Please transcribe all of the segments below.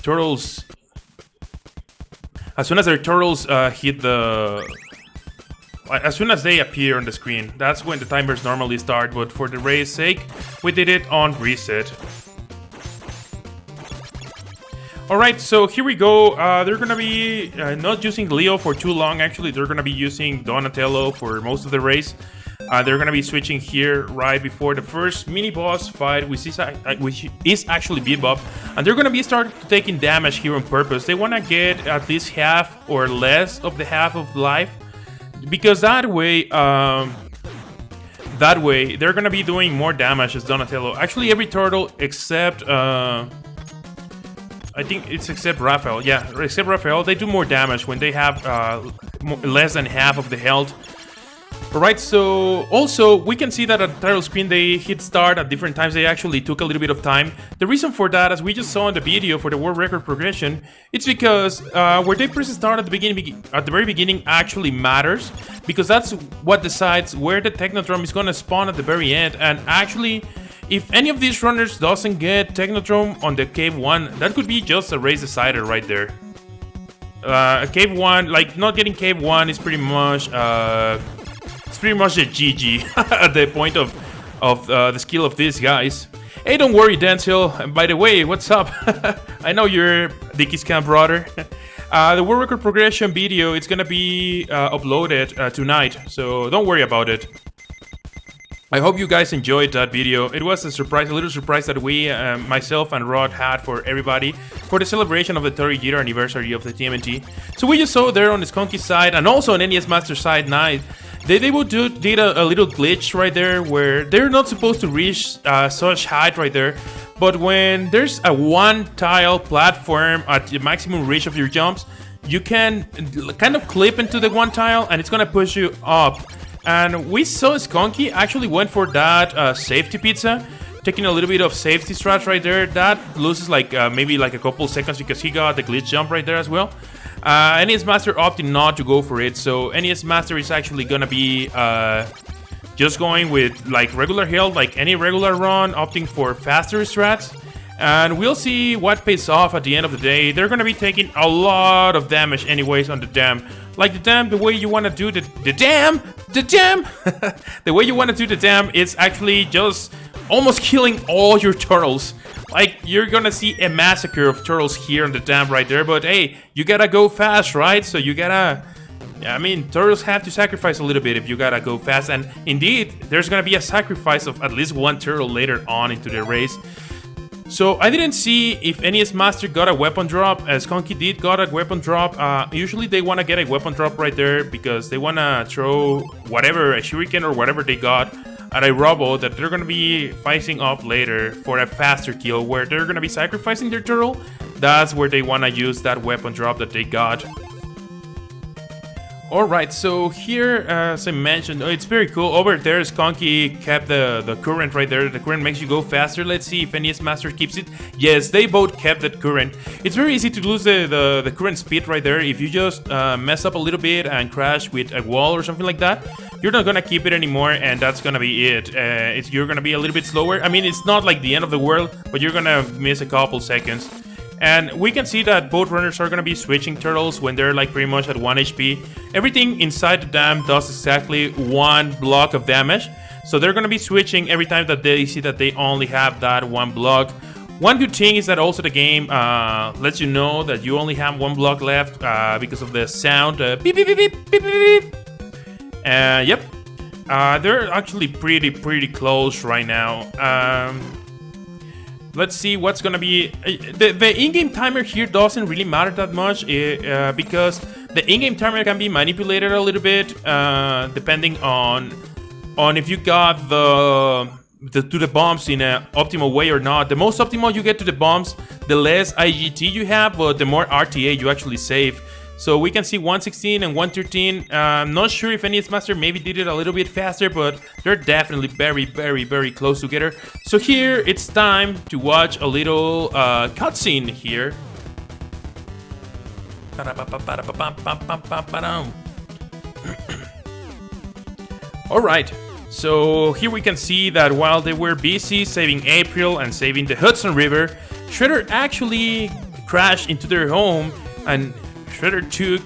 turtles, their turtles hit the, as soon as they appear on the screen, that's when the timers normally start. But for the race's sake, we did it on reset. Alright, so here we go. They're gonna be not using Leo for too long. Actually, they're gonna be using Donatello for most of the race. They're gonna be switching here right before the first mini boss fight, which is actually Bebop, and they're gonna be start taking damage here on purpose. They wanna get at least half or less of the half of life, because that way they're gonna be doing more damage as Donatello. Actually, every turtle except I think it's except Raphael. Yeah, except Raphael, they do more damage when they have less than half of the health. Alright, so also we can see that at the title screen they hit start at different times. They actually took a little bit of time. The reason for that, as we just saw in the video for the world record progression, it's because where they press start at the very beginning actually matters, because that's what decides where the Technodrome is gonna spawn at the very end. And actually, if any of these runners doesn't get Technodrome on the Cave 1, that could be just a race decider right there. Cave 1, like not getting Cave 1 is pretty much it's pretty much a GG at the point of the skill of these guys. Hey, don't worry, Denzel. And by the way, what's up? I know you're Dickie's camp brother. The world record progression video, it's gonna be uploaded tonight, so don't worry about it. I hope you guys enjoyed that video. It was a surprise, a little surprise that we, myself and Rod, had for everybody for the celebration of the 30-year anniversary of the TMNT. So we just saw there on the Skunky side and also on NESMaster side night, did a little glitch right there where they're not supposed to reach such height right there. But when there's a one-tile platform at the maximum reach of your jumps, you can kind of clip into the one tile and it's gonna push you up. And we saw Skunky actually went for that safety pizza, taking a little bit of safety strats right there. That loses like maybe like a couple seconds because he got the glitch jump right there as well. NESMaster opted not to go for it, so NESMaster is actually gonna be just going with like regular health, like any regular run, opting for faster strats. And we'll see what pays off at the end of the day. They're gonna be taking a lot of damage anyways on the dam. Like the dam, the way you wanna do the dam! The way you wanna do the dam is actually just almost killing all your turtles. Like, you're gonna see a massacre of turtles here on the dam right there, but hey, you gotta go fast, right? So you gotta... I mean, turtles have to sacrifice a little bit if you gotta go fast, and indeed, there's gonna be a sacrifice of at least one turtle later on into the race. So I didn't see if NESMaster got a weapon drop, as Skunky did got a weapon drop. Usually they wanna get a weapon drop right there because they wanna throw whatever, a shuriken or whatever they got at a robot that they're gonna be fighting up later for a faster kill, where they're gonna be sacrificing their turtle. That's where they wanna use that weapon drop that they got. Alright, so here, as I mentioned, it's very cool. Over there, Skunky kept the current right there. The current makes you go faster. Let's see if NESMaster keeps it. Yes, they both kept that current. It's very easy to lose the current speed right there. If you just mess up a little bit and crash with a wall or something like that, you're not gonna keep it anymore, and that's gonna be it. You're gonna be a little bit slower. I mean, it's not like the end of the world, but you're gonna miss a couple seconds. And we can see that both runners are going to be switching turtles when they're like pretty much at 1 HP. Everything inside the dam does exactly 1 block of damage. So they're going to be switching every time that they see that they only have that 1 block. One good thing is that also the game lets you know that you only have 1 block left because of the sound. Beep, beep, beep, beep, beep, beep. Yep. They're actually pretty close right now. Let's see what's gonna be... The in-game timer here doesn't really matter that much because the in-game timer can be manipulated a little bit depending on if you got to the bombs in an optimal way or not. The most optimal you get to the bombs, the less IGT you have, but the more RTA you actually save. So we can see 116 and 113. I'm not sure if NESMaster maybe did it a little bit faster, but they're definitely very close together. So here it's time to watch a little cutscene here. Alright, so here we can see that while they were busy saving April and saving the Hudson River, Shredder actually crashed into their home, and Shredder took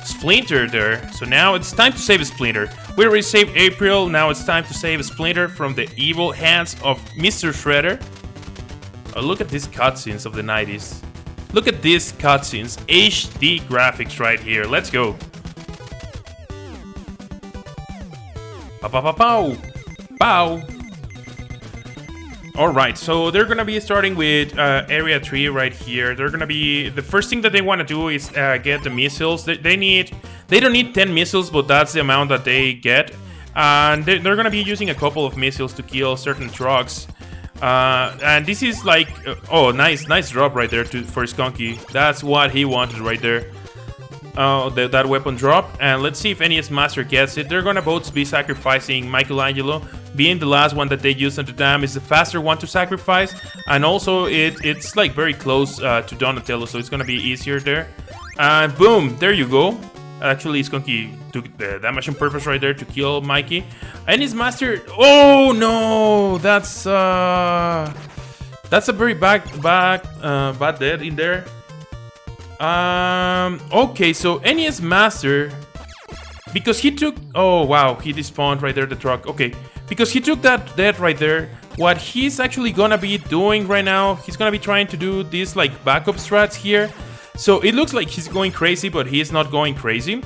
Splinter there. So now it's time to save Splinter. We already saved April. Now it's time to save Splinter from the evil hands of Mr. Shredder. Look at these cutscenes of the 90s. Look at these cutscenes. HD graphics right here. Let's go. Pow, pow, pow, pow. Pow. Alright, so they're gonna be starting with Area 3 right here. They're gonna be... The first thing that they want to do is get the missiles. They don't need 10 missiles, but that's the amount that they get. And they're gonna be using a couple of missiles to kill certain trucks. And this is like... oh, nice drop right there for Skunky. That's what he wanted right there. That weapon drop. And let's see if NESMaster gets it. They're gonna both be sacrificing Michelangelo. Being the last one that they use on the dam is the faster one to sacrifice, and also it's like very close to Donatello, so it's gonna be easier there. And boom, there you go. Actually, Skunky took the damage on purpose right there to kill Mikey. And his master. Oh no, that's a very bad death in there. Okay, so NESMaster, because he took. Oh wow, he despawned right there the truck. Okay. Because he took that death right there, what he's actually gonna be doing right now, he's gonna be trying to do these like backup strats here. So it looks like he's going crazy, but he's not going crazy.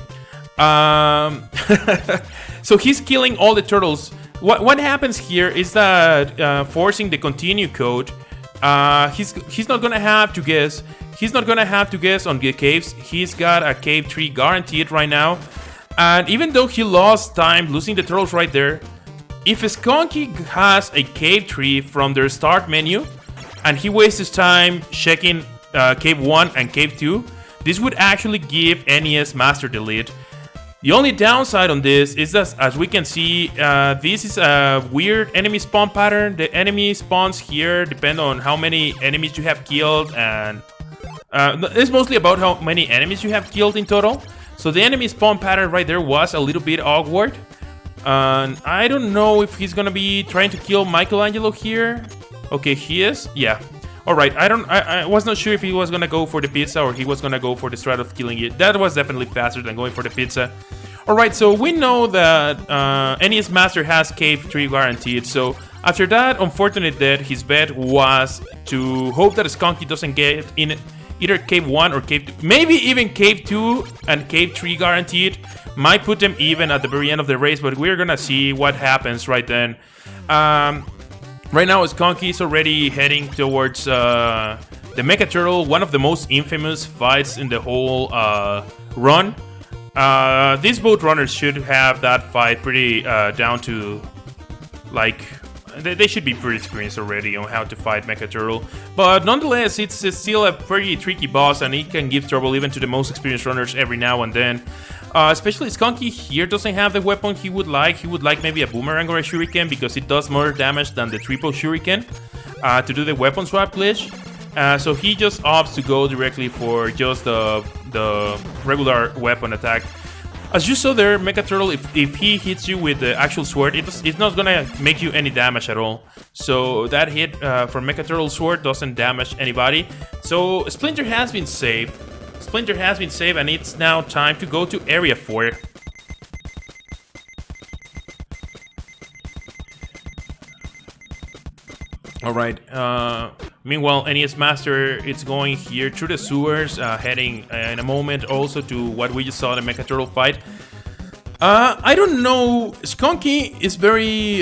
So he's killing all the turtles. What happens here is that forcing the continue code, he's not gonna have to guess. He's not gonna have to guess on the caves. He's got a cave 3 guaranteed right now. And even though he lost time losing the turtles right there, if Skunky has a cave tree from their start menu and he wastes his time checking cave 1 and cave 2, this would actually give NESMaster the lead. The only downside on this is that, as we can see, this is a weird enemy spawn pattern. The enemy spawns here depend on how many enemies you have killed, and it's mostly about how many enemies you have killed in total. So the enemy spawn pattern right there was a little bit awkward. And I don't know if he's gonna be trying to kill Michelangelo here. Okay, he is. Yeah. Alright, I was not sure if he was gonna go for the pizza or he was gonna go for the strat of killing it. That was definitely faster than going for the pizza. Alright, so we know that NESMaster has cave 3 guaranteed. So after that unfortunate death, his bet was to hope that Skunky doesn't get in either cave 1 or cave 2. Maybe even cave 2 and cave 3 guaranteed. Might put them even at the very end of the race, but we're gonna see what happens right then. Right now, Skunky is already heading towards the Mecha Turtle, one of the most infamous fights in the whole run. These both runners should have that fight pretty down to, like, they should be pretty experienced already on how to fight Mecha Turtle. But nonetheless, it's still a pretty tricky boss, and it can give trouble even to the most experienced runners every now and then. Especially Skunky here doesn't have the weapon he would like. He would like maybe a boomerang or a shuriken because it does more damage than the triple shuriken to do the weapon swap glitch. So he just opts to go directly for just the regular weapon attack. As you saw there, Mecha Turtle, if he hits you with the actual sword, it's not gonna make you any damage at all. So that hit from Mecha Turtle's sword doesn't damage anybody. So Splinter has been saved. Splinter has been saved, and it's now time to go to Area 4. Alright, meanwhile, NESMaster is going here through the sewers, heading in a moment also to what we just saw in the Mecha Turtle fight. I don't know, Skunky is very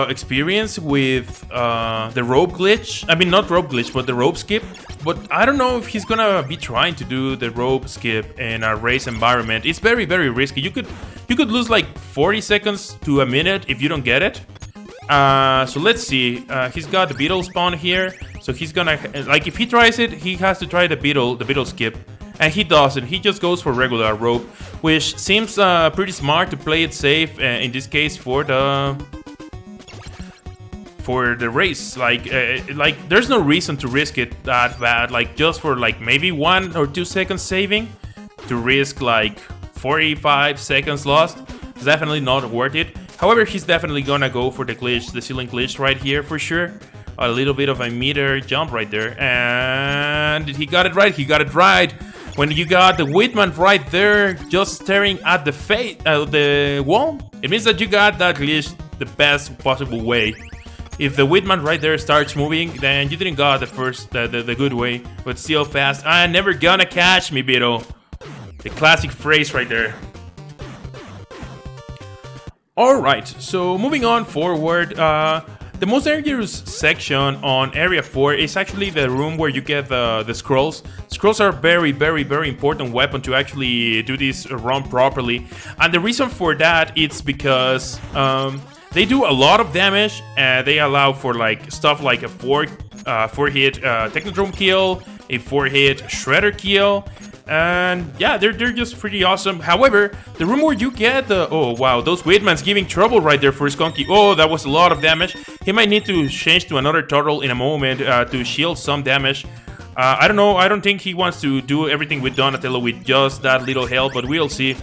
experienced with the rope glitch. I mean, not rope glitch, but the rope skip. But I don't know if he's gonna be trying to do the rope skip in a race environment. It's very, very risky. You could lose like 40 seconds to a minute if you don't get it. So let's see. He's got the beetle spawn here, so he's gonna, like, if he tries it, he has to try the beetle skip, and he doesn't. He just goes for regular rope, which seems pretty smart to play it safe in this case for the race. Like there's no reason to risk it that bad. Like, just for like maybe 1 or 2 seconds saving, to risk like 45 seconds lost. It's definitely not worth it. However, he's definitely gonna go for the glitch, the ceiling glitch right here for sure. A little bit of a meter jump right there. And And he got it right. He got it right. When you got the Whitman right there, just staring at the wall, it means that you got that glitch the best possible way. If the Whitman right there starts moving, then you didn't got the good way, but still fast. I'm never gonna catch me, Beetle. The classic phrase right there. Alright, so moving on forward, the most dangerous section on Area 4 is actually the room where you get the scrolls. Scrolls are very, very, very important weapon to actually do this run properly. And the reason for that is because they do a lot of damage. They allow for like stuff like a 4-hit Technodrome kill, a 4-hit Shredder kill. And yeah, they're just pretty awesome. However, the room where you get the... Oh, wow, those Whitman's giving trouble right there for Skunky. Oh, that was a lot of damage. He might need to change to another turtle in a moment to shield some damage. I don't know. I don't think he wants to do everything with Donatello with just that little health, but we'll see.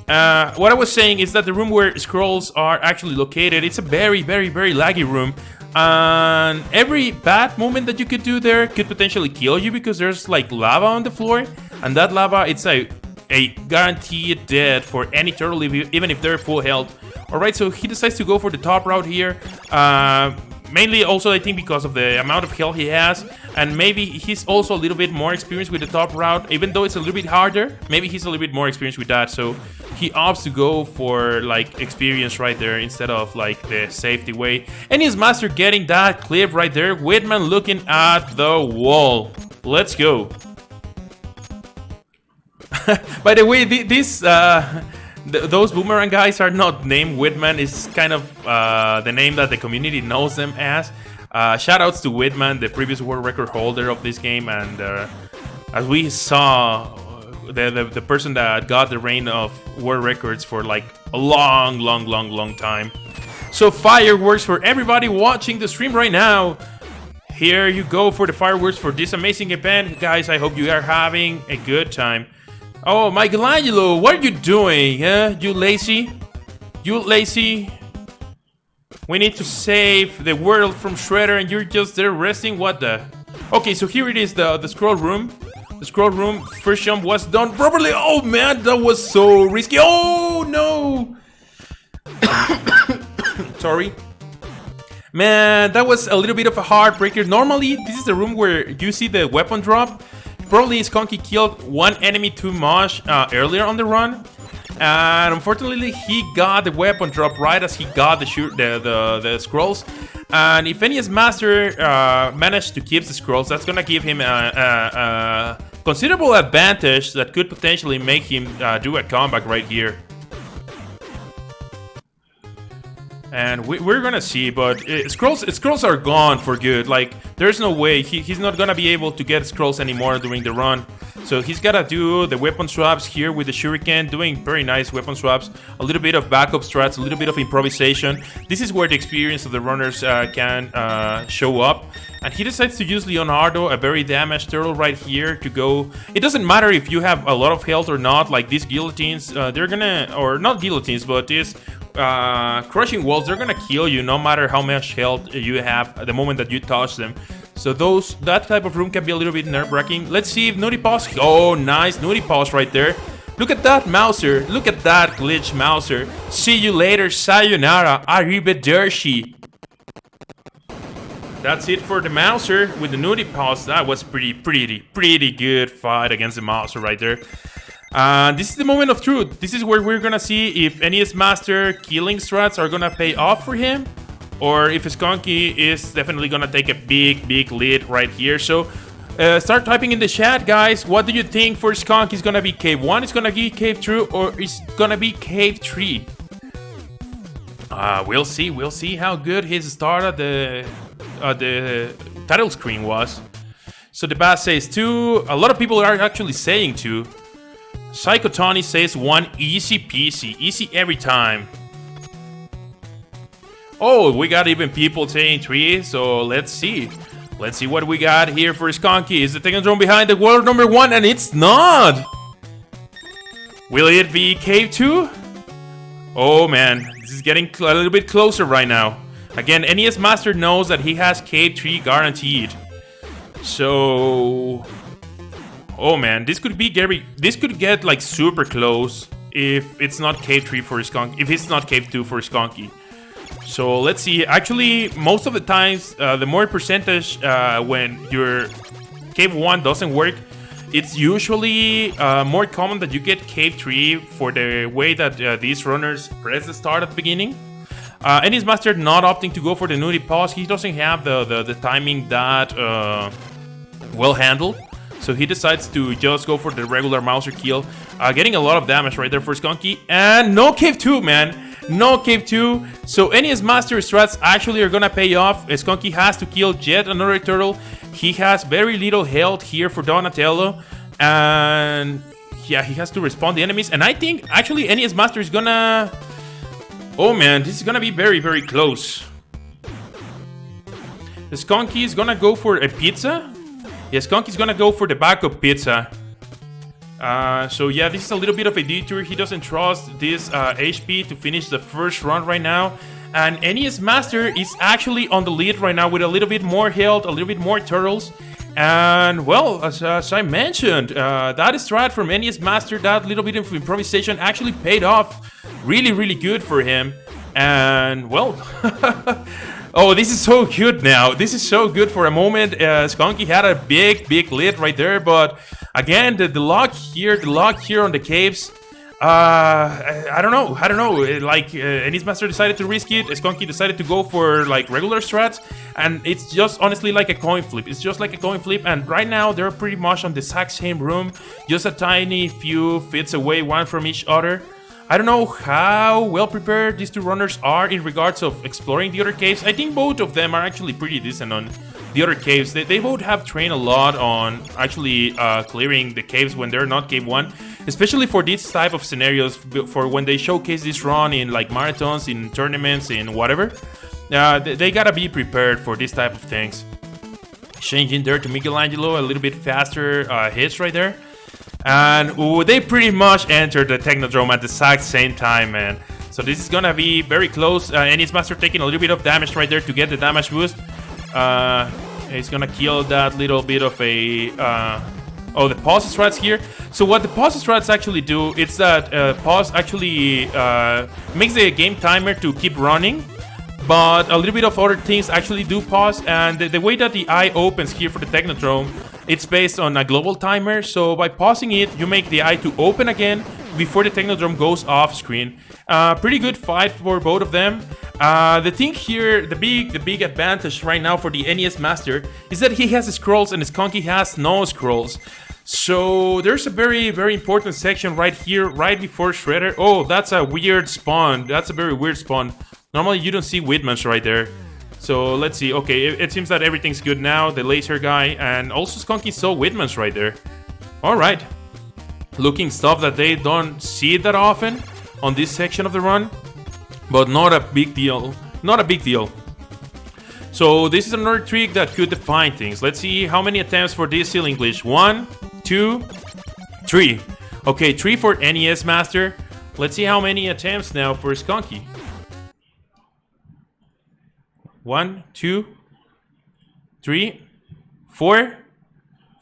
What I was saying is that the room where scrolls are actually located, it's a very, very, very laggy room. And every bad movement that you could do there could potentially kill you because there's like lava on the floor. And that lava, it's a guaranteed death for any turtle, even if they're full health. Alright, so he decides to go for the top route here. Mainly also, I think, because of the amount of health he has. And maybe he's also a little bit more experienced with the top route. Even though it's a little bit harder, maybe he's a little bit more experienced with that. So he opts to go for, like, experience right there instead of, like, the safety way. And his master getting that clip right there. Whitman looking at the wall. Let's go. By the way, those boomerang guys are not named Whitman. It's kind of the name that the community knows them as. Shoutouts to Whitman, the previous world record holder of this game, and as we saw, the person that got the reign of world records for like a long time. So fireworks for everybody watching the stream right now. Here you go for the fireworks for this amazing event, guys. I hope you are having a good time. Oh, Michelangelo, what are you doing, huh? You lazy? You lazy? We need to save the world from Shredder and you're just there resting? What the? Okay, so here it is, the scroll room. The scroll room, first jump was done properly. Oh man, that was so risky. Oh no! Sorry. Man, that was a little bit of a heartbreaker. Normally, this is the room where you see the weapon drop. Probably Skunky killed one enemy too much earlier on the run, and unfortunately he got the weapon drop right as he got the scrolls. And if NESMaster managed to keep the scrolls, that's gonna give him a considerable advantage that could potentially make him do a comeback right here. And we're gonna see, but scrolls are gone for good. Like, there's no way he's not gonna be able to get scrolls anymore during the run. So he's gotta do the weapon swaps here with the shuriken, doing very nice weapon swaps, a little bit of backup strats, a little bit of improvisation. This is where the experience of the runners can show up. And he decides to use Leonardo, a very damaged turtle right here, to go. It doesn't matter if you have a lot of health or not. Like these guillotines, they're gonna, or not guillotines, but these crushing walls, they're gonna kill you no matter how much health you have at the moment that you touch them. So that type of room can be a little bit nerve-wracking. Let's see if Nudie Paws. Oh, nice Nudie Paws right there. Look at that Mouser. Look at that glitch Mouser. See you later. Sayonara. Arrivederci. That's it for the Mouser with the Nudie Paws. That was pretty good fight against the Mouser right there. This is the moment of truth. This is where we're gonna see if NESMaster killing strats are gonna pay off for him, or if Skunky is definitely gonna take a big lead right here. So start typing in the chat, guys. What do you think for Skunky? Is gonna be Cave 1, it's gonna be Cave 2, or is gonna be Cave 3? We'll see how good his start at the title screen was. So the Bass says 2. A lot of people are actually saying 2. Psycho Tony says 1, easy peasy, easy every time. Oh, we got even people saying 3, so let's see. Let's see what we got here for Skunky. Is the Technodrome behind the world number 1? And it's not! Will it be Cave 2? Oh man, this is getting a little bit closer right now. Again, NESMaster knows that he has Cave 3 guaranteed. So Oh man, this could be Gary. This could get like super close if it's not Cave 3 for Skunky. If it's not Cave 2 for Skunky. So let's see. Actually, most of the times, the more percentage when your Cave 1 doesn't work, it's usually more common that you get Cave 3 for the way that these runners press the start at the beginning. NESMaster not opting to go for the nudie pause. He doesn't have the timing that well handled. So he decides to just go for the regular Mauser kill. Getting a lot of damage right there for Skunky. And no Cave 2, man. No Cave 2. So NESMaster strats actually are gonna pay off. Skunky has to kill yet another turtle. He has very little health here for Donatello. And yeah, he has to respond the enemies. And I think actually NESMaster is gonna... Oh man, this is gonna be very, very close. Skunky is gonna go for a pizza. Yeah, Skunky's gonna go for the backup pizza. So yeah, this is a little bit of a detour. He doesn't trust this HP to finish the first run right now. And NESMaster is actually on the lead right now with a little bit more health, a little bit more turtles. And well, as I mentioned, that strat from NESMaster, that little bit of improvisation actually paid off really, really good for him. And well... Oh, this is so good now. This is so good for a moment. Skunky had a big lead right there, but again, the luck here on the caves. I don't know. Like NESMaster decided to risk it. Skunky decided to go for like regular strats, and it's just honestly like a coin flip. It's just like a coin flip, and right now they're pretty much on the exact same room, just a tiny few feet away, one from each other. I don't know how well prepared these two runners are in regards of exploring the other caves. I think both of them are actually pretty decent on the other caves. They both have trained a lot on actually clearing the caves when they're not Cave 1. Especially for these type of scenarios, for when they showcase this run in like marathons, in tournaments, in whatever. They gotta be prepared for this type of things. Changing there to Michelangelo, a little bit faster hits right there. And they pretty much entered the Technodrome at the exact same time, man. So this is gonna be very close. NESMaster taking a little bit of damage right there to get the damage boost. He's gonna kill that little bit of a... the pause strats here. So what the pause strats actually do, it's that pause actually makes the game timer to keep running. But a little bit of other things actually do pause. And the way that the eye opens here for the Technodrome, it's based on a global timer, so by pausing it, you make the eye to open again before the Technodrome goes off screen. Pretty good fight for both of them. The thing here, the big advantage right now for the NESMaster is that he has scrolls and Skunky has no scrolls. So there's a very, very important section right here, right before Shredder. Oh, that's a weird spawn. That's a very weird spawn. Normally you don't see Whitmans right there. So let's see. Okay, it seems that everything's good now. The laser guy and also Skunky saw Whitmans right there. Alright. Looking stuff that they don't see that often on this section of the run. But not a big deal. Not a big deal. So this is another trick that could define things. Let's see how many attempts for this ceiling glitch. 1, 2, 3. Okay, 3 for NESMaster. Let's see how many attempts now for Skunky. 1, 2, 3, 4,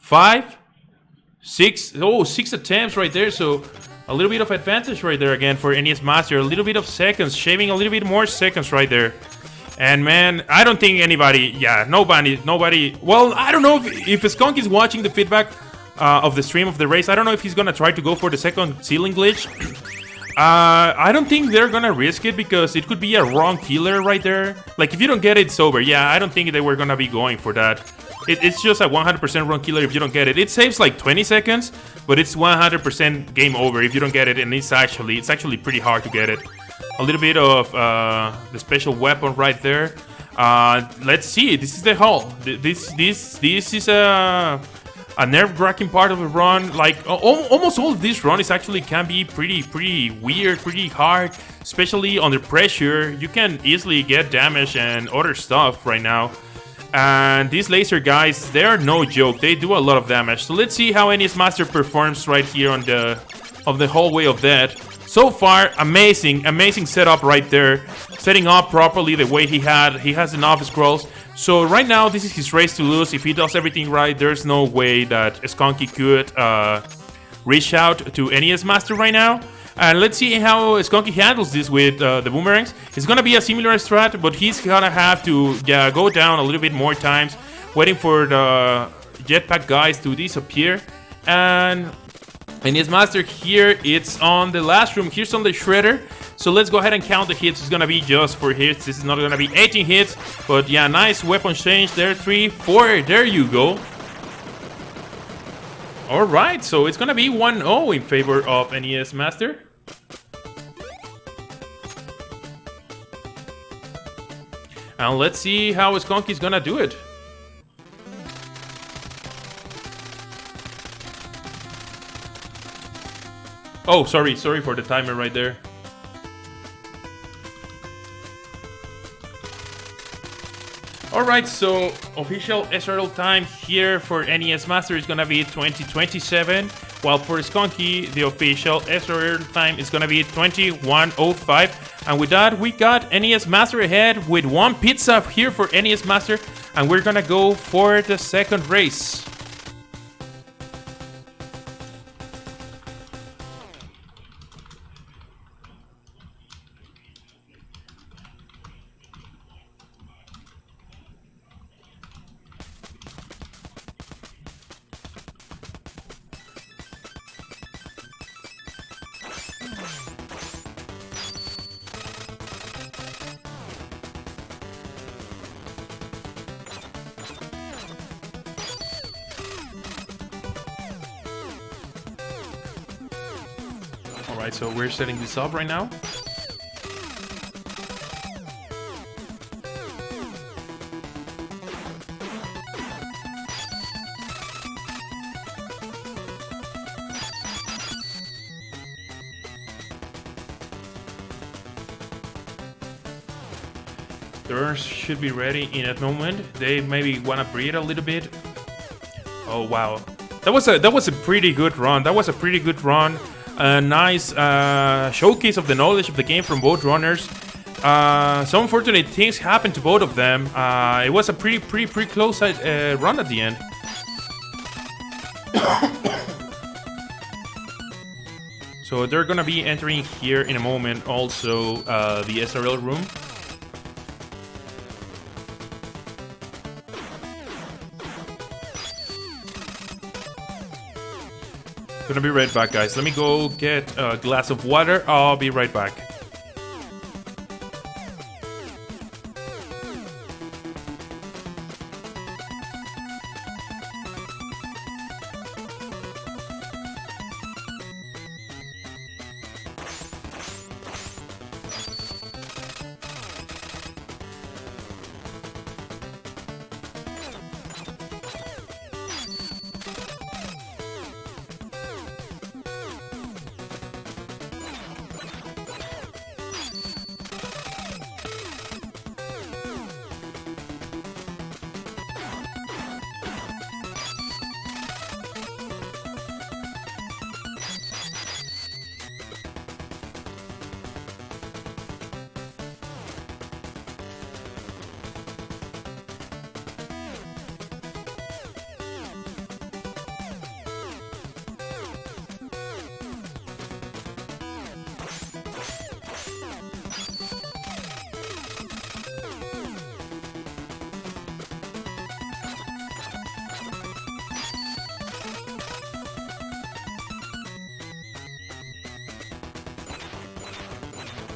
5, 6. Oh, 6 attempts right there. So a little bit of advantage right there again for NESMaster. A little bit of seconds, shaving a little bit more seconds right there. And man, I don't think anybody, nobody. Well, I don't know if Skunk is watching the feedback of the stream of the race. I don't know if he's gonna try to go for the second ceiling glitch. I don't think they're gonna risk it because it could be a wrong killer right there. Like, if you don't get it, it's over. Yeah, I don't think they were gonna be going for that. It's just a 100% wrong killer if you don't get it. It saves like 20 seconds, but it's 100% game over if you don't get it, and it's actually pretty hard to get it. A little bit of the special weapon right there. Let's see. This is the hull. This is a nerve-wracking part of the run. Like almost all of this run is actually can be pretty weird, pretty hard, especially under pressure. You can easily get damage and other stuff right now. And these laser guys, they are no joke. They do a lot of damage. So let's see how NESMaster performs right here on the hallway of that. So far, amazing setup right there. Setting up properly the way he has enough scrolls So right now, this is his race to lose. If he does everything right, there's no way that Skunky could reach out to NESMaster right now. And let's see how Skunky handles this with the boomerangs. It's gonna be a similar strat, but he's gonna have to go down a little bit more times, waiting for the jetpack guys to disappear. And NESMaster here, it's on the last room. Here's on the shredder. So let's go ahead and count the hits. It's gonna be just 4 hits. This is not gonna be 18 hits. But yeah, nice weapon change there. 3, 4. There you go. Alright, so it's gonna be 1-0 in favor of NESMaster. And let's see how Skunky's gonna do it. Oh, sorry for the timer right there. Alright, so official SRL time here for NESMaster is gonna be 2027, while for Skunky, the official SRL time is gonna be 21:05. And with that, we got NESMaster ahead with 1 pizza here for NESMaster, and we're gonna go for the second race. Alright, so we're setting this up right now. The runners should be ready in a moment. They maybe want to breathe a little bit. Oh wow, that was a pretty good run. That was a pretty good run. A nice showcase of the knowledge of the game from both runners. Some unfortunate things happened to both of them. It was a pretty close run at the end. So they're gonna be entering here in a moment. Also, the SRL room. Gonna be right back, guys. Let me go get a glass of water. I'll be right back.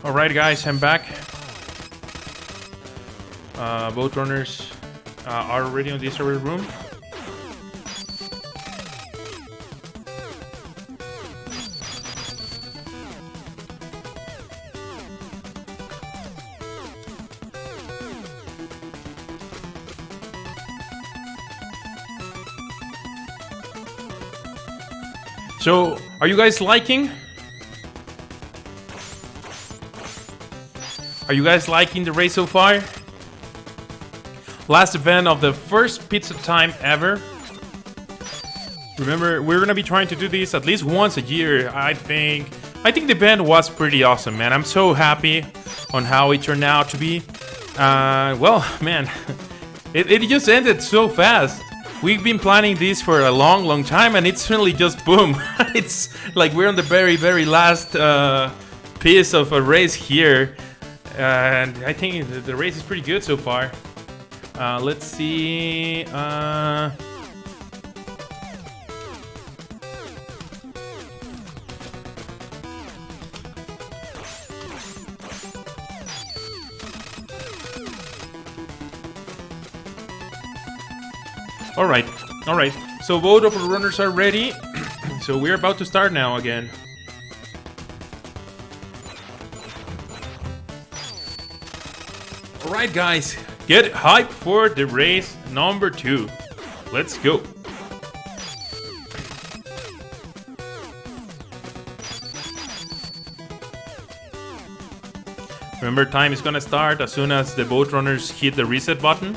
Alright guys, I'm back. Both runners are already on the server room. So, are you guys liking? Are you guys liking the race so far? Last event of the first pizza time ever. Remember, we're gonna be trying to do this at least once a year. I think the event was pretty awesome, man. I'm so happy on how it turned out to be. Well, man, It just ended so fast. We've been planning this for a long time, and it's suddenly just boom. It's like we're on the very last piece of a race here. And I think the race is pretty good so far. Let's see. All right. So both of our runners are ready. So we're about to start now again. All right, guys, get hyped for the race number 2. Let's go. Remember, time is gonna start as soon as the boat runners hit the reset button.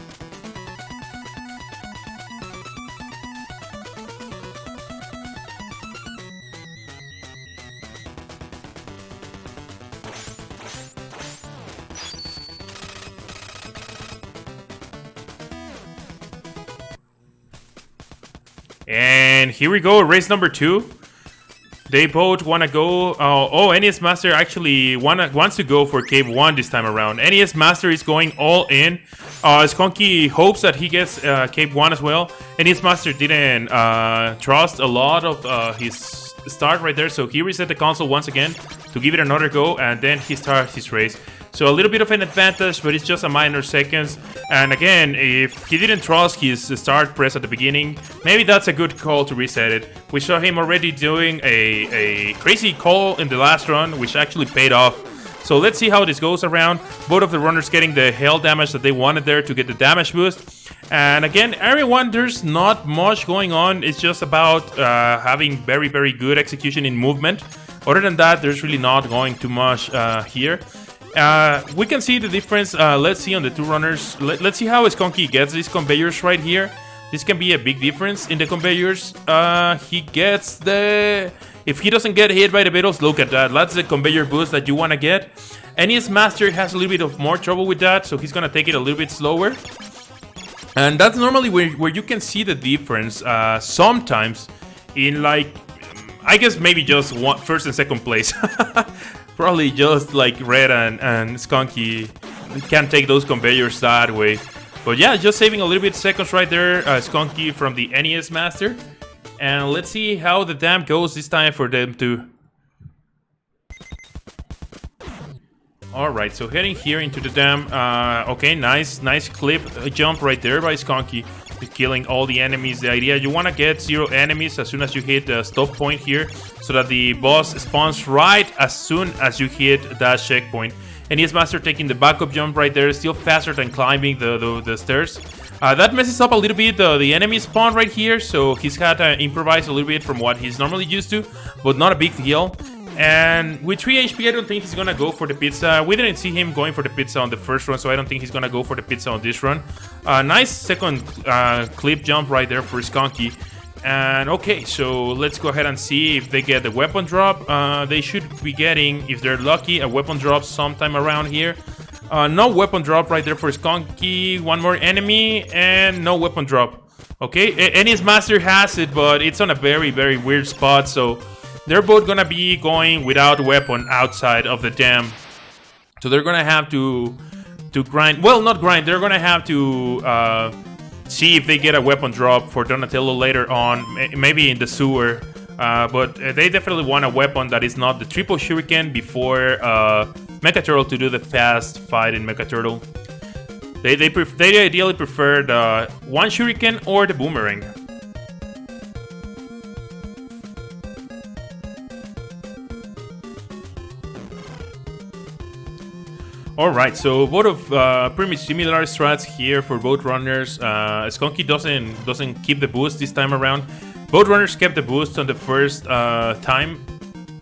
And here we go, race number 2. They both want to go. NESMaster actually wants to go for Cave 1 this time around. NESMaster is going all in. Skunky hopes that he gets Cave 1 as well. NESMaster didn't trust a lot of his start right there, so he reset the console once again to give it another go, and then he starts his race. So a little bit of an advantage, but it's just a minor seconds. And again, if he didn't trust his start press at the beginning, maybe that's a good call to reset it. We saw him already doing a crazy call in the last run, which actually paid off. So let's see how this goes around. Both of the runners getting the hell damage that they wanted there to get the damage boost. And again, everyone, there's not much going on. It's just about having very good execution in movement. Other than that, there's really not going too much here. We can see the difference. Let's see on the two runners. Let's see how Skunky gets these conveyors right here. This can be a big difference in the conveyors. He gets the... If he doesn't get hit by the beetles, look at that. That's the conveyor boost that you want to get. NESMaster has a little bit of more trouble with that, so he's going to take it a little bit slower. And that's normally where you can see the difference. Sometimes in, like, I guess maybe just first and second place. Probably just like Red and Skunky can't take those conveyors that way. But yeah, just saving a little bit seconds right there. Skunky from the NESMaster. And let's see how the dam goes this time for them too. Alright, so heading here into the dam. Okay, nice clip jump right there by Skunky. Killing all the enemies. The idea, you want to get 0 enemies as soon as you hit the stop point here, so that the boss spawns right as soon as you hit that checkpoint. And NESMaster taking the backup jump right there, still faster than climbing the stairs. That messes up a little bit the enemy spawn right here, so he's had to improvise a little bit from what he's normally used to, but not a big deal. And with 3 HP, I don't think he's gonna go for the pizza. We didn't see him going for the pizza on the first run, so I don't think he's gonna go for the pizza on this run. Nice second clip jump right there for Skunky. And okay, so let's go ahead and see if they get the weapon drop. They should be getting, if they're lucky, a weapon drop sometime around here. No weapon drop right there for Skunky. One more enemy, and no weapon drop. Okay, NESMaster has it, but it's on a very weird spot, so... They're both gonna be going without weapon outside of the dam. So they're gonna have to grind. Well, not grind. They're gonna have to see if they get a weapon drop for Donatello later on. Maybe in the sewer. But they definitely want a weapon that is not the triple shuriken before Mechaturtle to do the fast fight in Mechaturtle. They ideally prefer the one shuriken or the boomerang. Alright, so both of pretty similar strats here for both runners. Skunky doesn't keep the boost this time around. Both runners kept the boost on the first time,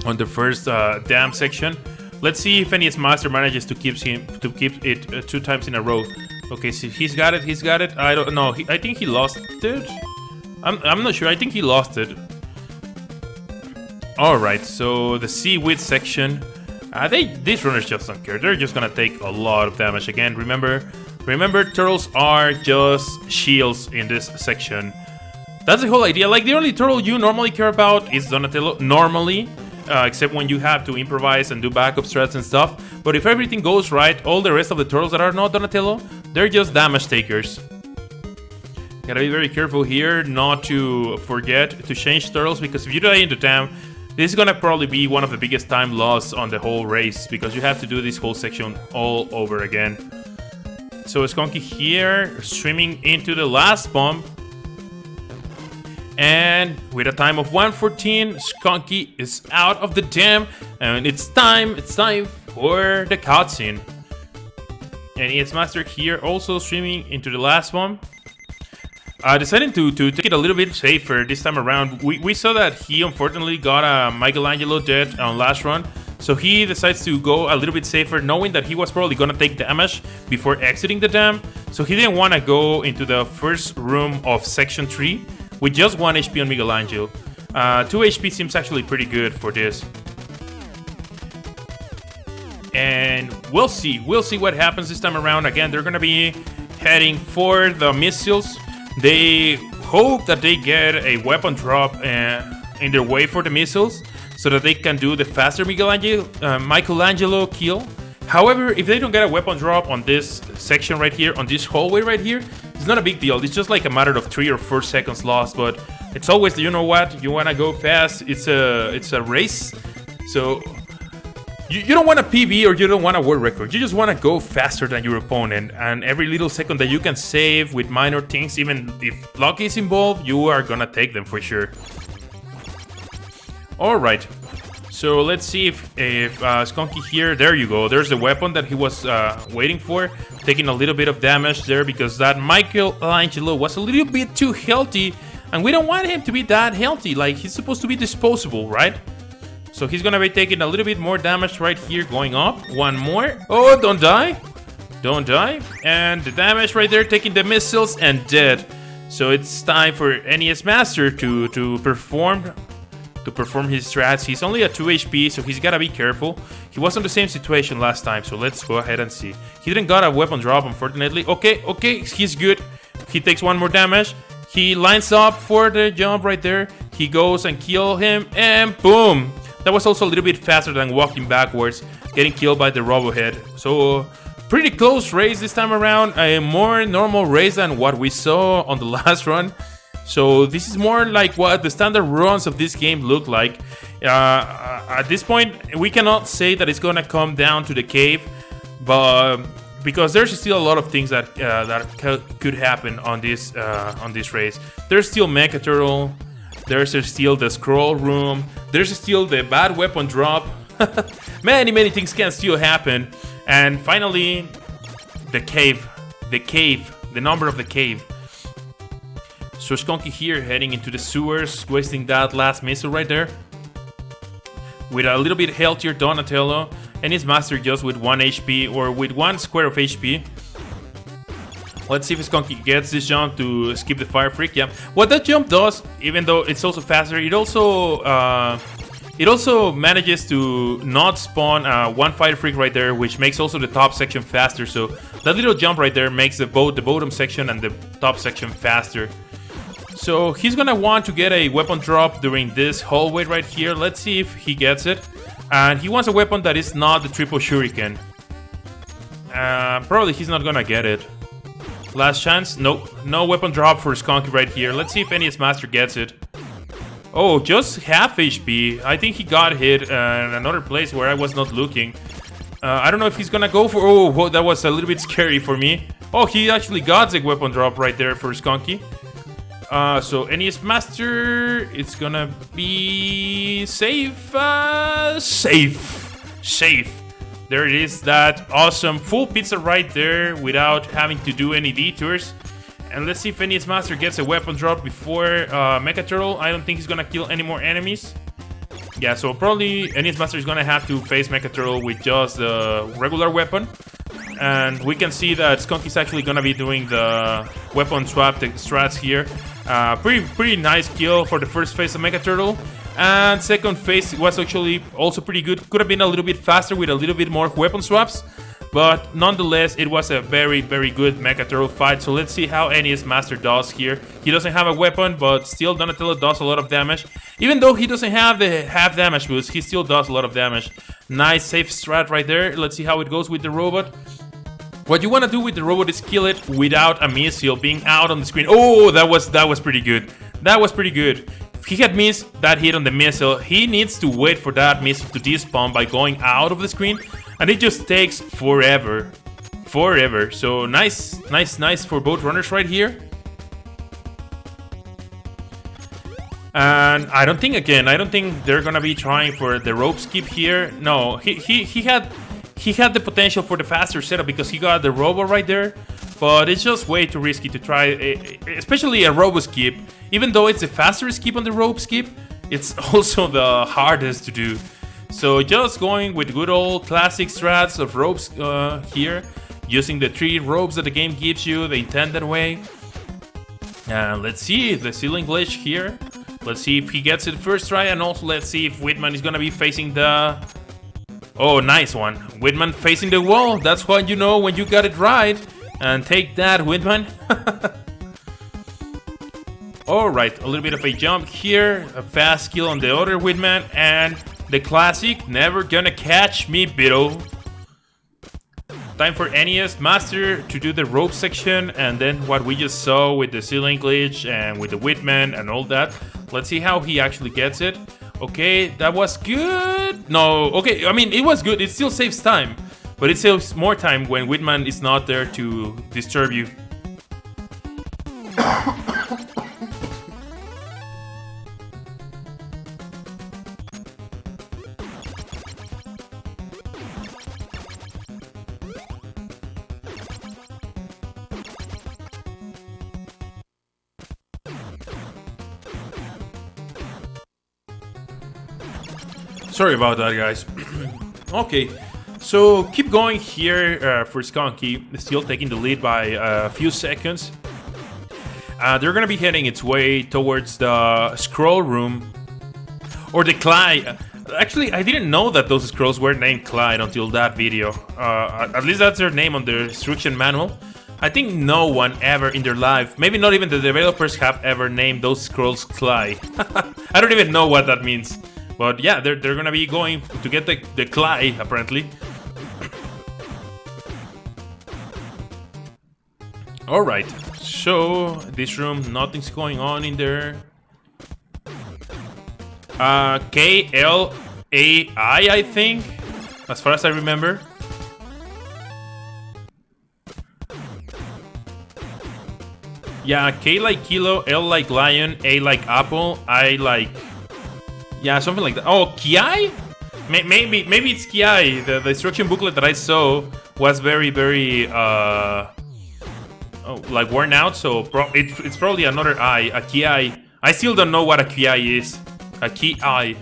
on the first dam section. Let's see if NESMaster manages to keep it 2 times in a row. Okay, so he's got it. I don't know. I think he lost it. I'm not sure. I think he lost it. Alright, so the seaweed section. These runners just don't care. They're just gonna take a lot of damage again. Remember, Remember, turtles are just shields in this section. That's the whole idea. Like, the only turtle you normally care about is Donatello, normally. Except when you have to improvise and do backup strats and stuff. But if everything goes right, all the rest of the turtles that are not Donatello, they're just damage takers. Gotta be very careful here not to forget to change turtles, because if you die into time, this is gonna probably be one of the biggest time loss on the whole race, because you have to do this whole section all over again. So Skunky here, streaming into the last bomb. And with a time of 1:14, Skunky is out of the dam, and it's time for the cutscene. And NESMaster here also streaming into the last one. Deciding to take it a little bit safer this time around. We saw that he unfortunately got a Michelangelo dead on last run, so he decides to go a little bit safer, knowing that he was probably gonna take damage before exiting the dam. So he didn't want to go into the first room of section 3 with just 1 HP on Michelangelo. 2 HP seems actually pretty good for this. And we'll see what happens this time around. Again, they're gonna be heading for the missiles. They hope that they get a weapon drop in their way for the missiles, so that they can do the faster Michelangelo kill. However, if they don't get a weapon drop on this section right here, on this hallway right here, it's not a big deal. It's just like a matter of 3 or 4 seconds lost. But it's always, you know what, you want to go fast. It's a race, so you don't want a PB or you don't want a world record. You just want to go faster than your opponent, and every little second that you can save with minor things, even if luck is involved, you are gonna take them for sure. Alright, so let's see if Skunky here, there you go, there's the weapon that he was waiting for, taking a little bit of damage there because that Michelangelo was a little bit too healthy, and we don't want him to be that healthy. Like, he's supposed to be disposable, right? So he's gonna be taking a little bit more damage right here, going up. One more. Oh, don't die. Don't die. And the damage right there, taking the missiles and dead. So it's time for NESMaster to perform his strats. He's only at 2 HP, so he's gotta be careful. He was in the same situation last time, so let's go ahead and see. He didn't got a weapon drop, unfortunately. Okay, he's good. He takes 1 more damage. He lines up for the jump right there. He goes and kills him, and boom! That was also a little bit faster than walking backwards, getting killed by the Robohead. So, pretty close race this time around. A more normal race than what we saw on the last run. So, this is more like what the standard runs of this game look like. At this point, we cannot say that it's gonna come down to the cave, but because there's still a lot of things that could happen on this race. There's still Mecha Turtle. There's still the scroll room. There's still the bad weapon drop. Many things can still happen. And finally, the cave. The number of the cave. So Skunky here heading into the sewers, wasting that last missile right there. With a little bit healthier Donatello. And NESMaster just with 1 HP, or with 1 square of HP. Let's see if Skunky gets this jump to skip the Fire Freak. Yeah, what that jump does, even though it's also faster, it also manages to not spawn 1 Fire Freak right there, which makes also the top section faster. So that little jump right there makes the bottom section and the top section faster. So he's gonna want to get a weapon drop during this hallway right here. Let's see if he gets it. And he wants a weapon that is not the triple shuriken. Probably he's not gonna get it. Last chance. Nope. No weapon drop for Skunky right here. Let's see if NESMaster gets it. Oh, just half HP. I think he got hit in another place where I was not looking. I don't know if he's gonna go for... Oh, that was a little bit scary for me. Oh, he actually got the weapon drop right there for Skunky. So NESMaster, it's gonna be safe. Safe. There it is, that awesome full pizza right there without having to do any detours. And let's see if NESMaster gets a weapon drop before Mecha Turtle. I don't think he's gonna kill any more enemies. Yeah, so probably NESMaster is gonna have to face Mecha Turtle with just the regular weapon. And we can see that Skunky's actually gonna be doing the weapon swap strats here. Pretty nice kill for the first phase of Mecha Turtle. And second phase was actually also pretty good. Could have been a little bit faster with a little bit more weapon swaps. But nonetheless, it was a very, very good Mecha Turtle fight. So let's see how NESMaster does here. He doesn't have a weapon, but still Donatello does a lot of damage. Even though he doesn't have the half damage boost, he still does a lot of damage. Nice safe strat right there. Let's see how it goes with the robot. What you want to do with the robot is kill it without a missile being out on the screen. Oh, that was pretty good. That was pretty good. If he had missed that hit on the missile, he needs to wait for that missile to despawn by going out of the screen. And it just takes forever. Forever. So nice for both runners right here. And I don't think they're gonna be trying for the rope skip here. No, he had the potential for the faster setup because he got the robo right there. But it's just way too risky to try, especially a robo skip. Even though it's the faster skip on the rope skip, it's also the hardest to do. So just going with good old classic strats of ropes here, using the 3 ropes that the game gives you the intended way. And let's see the ceiling glitch here. Let's see if he gets it first try, and also let's see if Whitman is gonna be facing the... Oh, nice one. Whitman facing the wall. That's what you know when you got it right. And take that, Whitman. Alright, a little bit of a jump here. A fast kill on the other Whitman. And the classic, never gonna catch me, Beetle. Time for NESMaster to do the rope section. And then what we just saw with the ceiling glitch and with the Whitman and all that. Let's see how he actually gets it. Okay, that was good. No, okay, I mean, it was good. It still saves time. But it saves more time when Whitman is not there to disturb you. Sorry about that, guys. Okay. So keep going here for Skunky, still taking the lead by a few seconds. They're gonna be heading its way towards the scroll room or the Clyde. Actually, I didn't know that those scrolls were named Clyde until that video. At least that's their name on the instruction manual. I think no one ever in their life, maybe not even the developers, have ever named those scrolls Clyde. I don't even know what that means. But yeah, they're gonna be going to get the Clyde, apparently. Alright, so this room, nothing's going on in there. KLAI, I think, as far as I remember. Yeah, K like Kilo, L like Lion, A like Apple, I like... Yeah, something like that. Oh, Kiai? Maybe it's Kiai. The instruction booklet that I saw was very, like worn out, so it's probably another I, a Kiai. I still don't know what a Kiai is. A Kiai.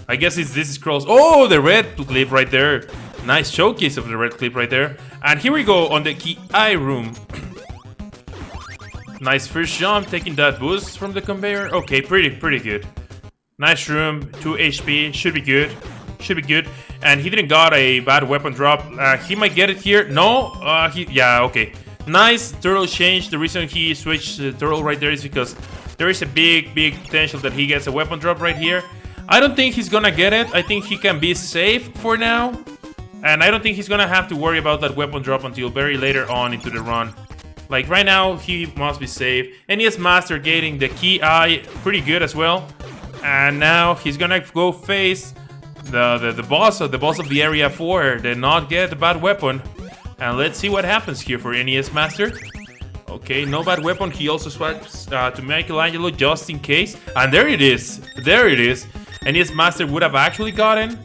I guess this scrolls. Oh, the red clip right there. Nice showcase of the red clip right there. And here we go on the Kiai room. Nice first jump, taking that boost from the conveyor. Okay, pretty good. Nice room, 2 HP, should be good. Should be good. And he didn't got a bad weapon drop. He might get it here. No, yeah, okay. Nice turtle change. The reason he switched the turtle right there is because there is a big potential that he gets a weapon drop right here. I don't think he's gonna get it. I think he can be safe for now. And I don't think he's gonna have to worry about that weapon drop until very later on into the run. Like right now, he must be safe. NESMaster getting the key eye pretty good as well. And now he's gonna go face the boss of the area 4. Did not get a bad weapon. And let's see what happens here for NESMaster. Okay, no bad weapon. He also swaps to Michelangelo just in case. And there it is. There it is. NESMaster would have actually gotten.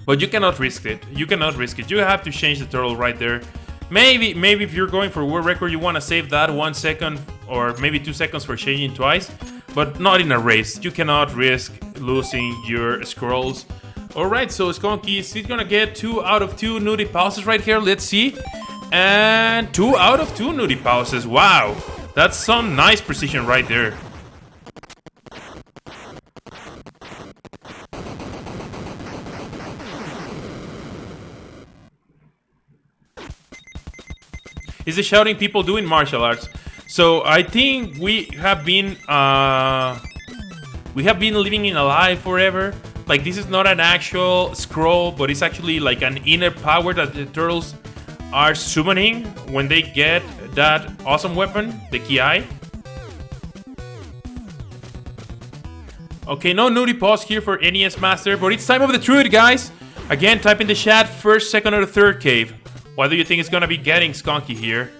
But you cannot risk it. You cannot risk it. You have to change the turtle right there. Maybe if you're going for world record, you want to save that 1 second or maybe 2 seconds for changing twice. But not in a race. You cannot risk losing your scrolls. Alright, so Skunky is gonna get 2 out of 2 nudie pauses right here. Let's see. And 2 out of 2 nudie pauses. Wow. That's some nice precision right there. Is the shouting people doing martial arts. So I think we have been living in a lie forever. Like, this is not an actual scroll, but it's actually like an inner power that the turtles are summoning when they get that awesome weapon, the Ki. Okay, no nudie pause here for NES Master, but it's time of the truth, guys. Again, type in the chat first, second, or third cave. What do you think is gonna be getting Skunky here?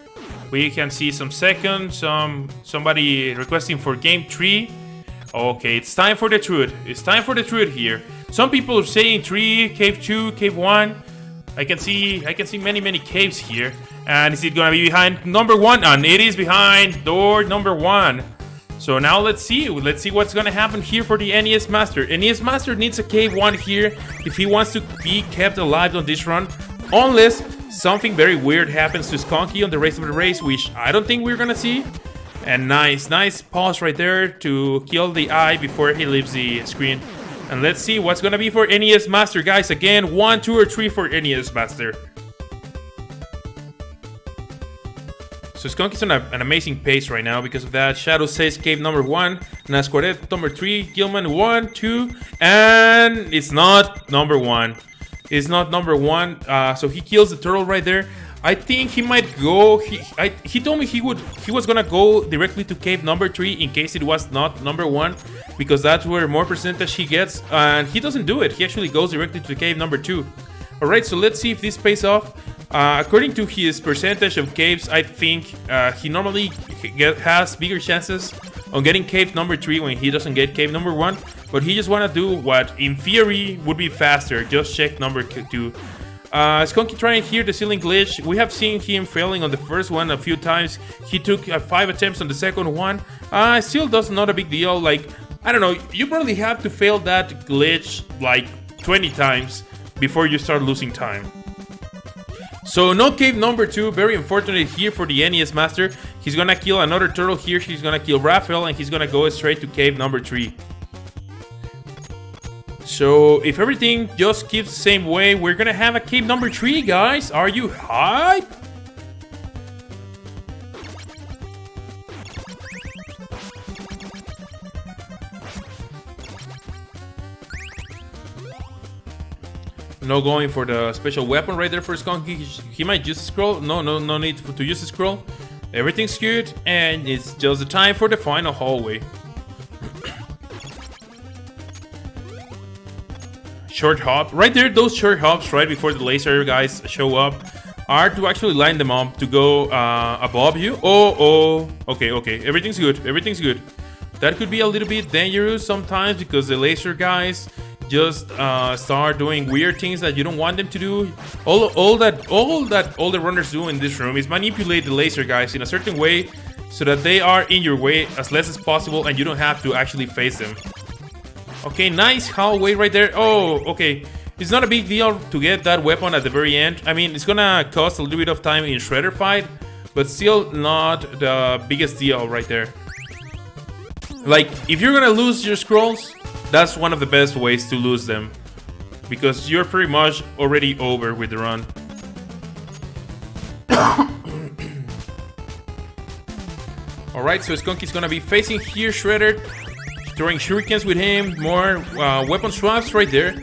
We can see some seconds, somebody requesting for game 3. Okay, it's time for the truth. It's time for the truth here. Some people are saying 3, cave 2, cave 1. I can see many caves here. And is it gonna be behind number 1? And it is behind door number 1. So now let's see what's gonna happen here for the NES Master. NES Master needs a cave 1 here if he wants to be kept alive on this run. Unless something very weird happens to Skunky on the rest of the race, which I don't think we're gonna see. And nice pause right there to kill the eye before he leaves the screen. And let's see what's gonna be for NES Master, guys. Again, 1, 2, or 3 for NES Master. So Skunky's on an amazing pace right now because of that. Shadow says cave number 1. Nasquaret number 3. Gilman 1, 2. And it's not number 1. It's not number 1. So he kills the turtle right there. I think he might go. He told me he was gonna go directly to cave number 3 in case it was not number 1, because that's where more percentage he gets. And he doesn't do it. He actually goes directly to cave number 2. Alright, so let's see if this pays off. According to his percentage of caves, I think he normally has bigger chances on getting cave number 3 when he doesn't get cave number 1. But he just want to do what, in theory, would be faster. Just check number 2. Skunky trying here the ceiling glitch. We have seen him failing on the first one a few times. He took 5 attempts on the second one. Still does not a big deal. Like, I don't know, you probably have to fail that glitch like 20 times before you start losing time. So no cave number 2, very unfortunate here for the NES Master. He's gonna kill another turtle here, he's gonna kill Raphael, and he's gonna go straight to cave number 3. So if everything just keeps the same way, we're gonna have a cave number 3, guys. Are you hype? No going for the special weapon right there for Skunky. He might use a scroll. No need to use a scroll. Everything's good, and it's just the time for the final hallway. Short hop. Right there, those short hops right before the laser guys show up are to actually line them up to go above you. Oh. Okay. Everything's good. Everything's good. That could be a little bit dangerous sometimes because the laser guys just start doing weird things that you don't want them to do. All that all the runners do in this room is manipulate the laser guys in a certain way so that they are in your way as less as possible and you don't have to actually face them. Okay, nice hallway right there. Oh, okay. It's not a big deal to get that weapon at the very end. I mean, it's gonna cost a little bit of time in Shredder fight, but still not the biggest deal right there. Like, if you're gonna lose your scrolls, that's one of the best ways to lose them, because you're pretty much already over with the run. Alright, so Skunky's gonna be facing here Shredder, throwing shurikens with him, more weapon swaps right there.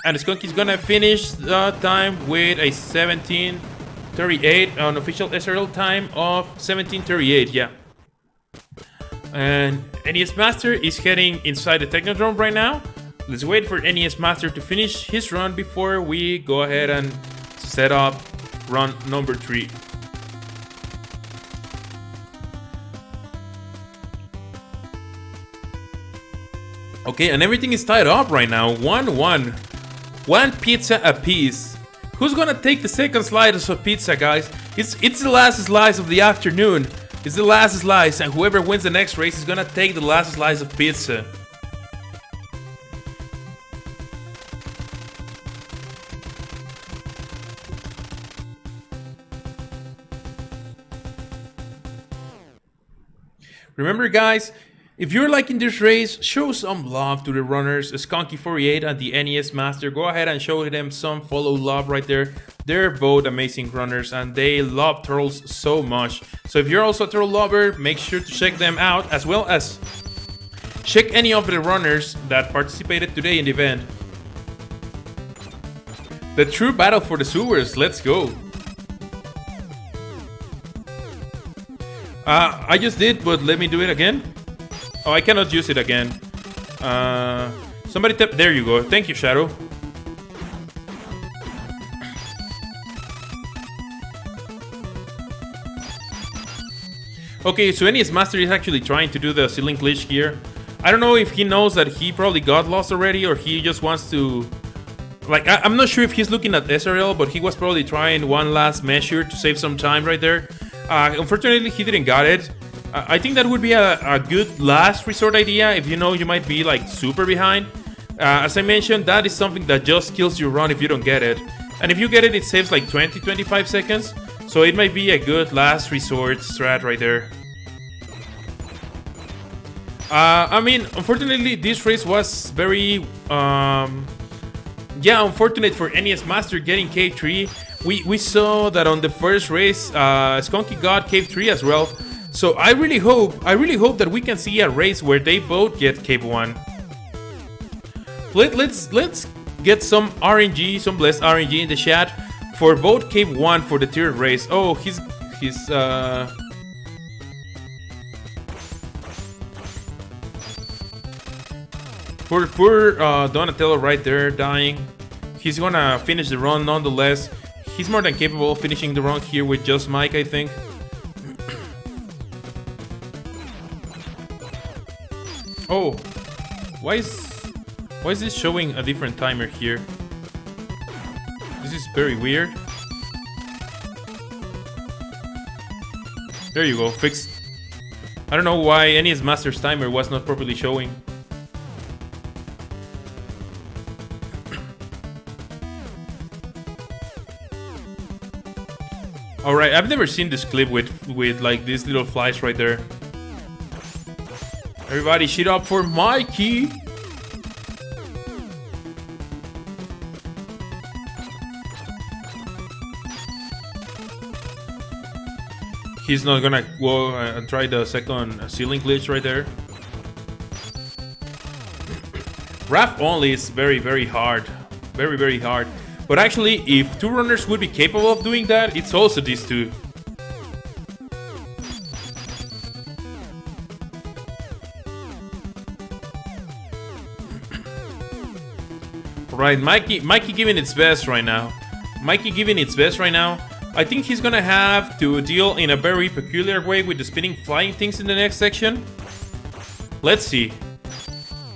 And Skunky's gonna finish the time with a 17:38, an official SRL time of 17:38, yeah. And NES Master is heading inside the Technodrome right now. Let's wait for NES Master to finish his run before we go ahead and set up run number 3. Okay, and everything is tied up right now. 1-1. One pizza apiece. Who's gonna take the second slice of pizza, guys? It's the last slice of the afternoon. It's the last slice, and whoever wins the next race is gonna take the last slice of pizza. Remember, guys, If you're liking this race, show some love to the runners, Skunky48 and the NESMaster. Go ahead and show them some follow love right there. They're both amazing runners and they love turtles so much. So if you're also a turtle lover, make sure to check them out, as well as check any of the runners that participated today in the event. The true battle for the sewers, let's go. I just did, but let me do it again. Oh, I cannot use it again. Somebody tap. There you go. Thank you, Shadow. Okay, so NESMaster is actually trying to do the ceiling glitch here. I don't know if he knows that he probably got lost already, or he just wants to... Like, I'm not sure if he's looking at SRL, but he was probably trying one last measure to save some time right there. Unfortunately, he didn't got it. I think that would be a good last resort idea if you know you might be like super behind. As I mentioned, that is something that just kills your run if you don't get it. And if you get it, it saves like 20-25 seconds. So it might be a good last resort strat right there. I mean, unfortunately, this race was very... yeah, unfortunate for NESMaster getting Cave 3. We saw that on the first race, Skunky got Cave 3 as well. So I really hope that we can see a race where they both get Cave 1. Let's get some RNG, some blessed RNG in the chat for both Cave 1 for the third race. Oh, he's poor Donatello right there dying. He's gonna finish the run nonetheless. He's more than capable of finishing the run here with just Mike, I think. Oh, why is this showing a different timer here? This is very weird. There you go, fixed. I don't know why NESMaster's timer was not properly showing. Alright, I've never seen this clip with like these little flies right there. Everybody shit up for Mikey! He's not gonna go and try the second ceiling glitch right there. Raph only is very, very hard. Very, very hard. But actually, if two runners would be capable of doing that, it's also these two. Right, Mikey giving its best right now. Mikey giving its best right now. I think he's gonna have to deal in a very peculiar way with the spinning flying things in the next section. Let's see.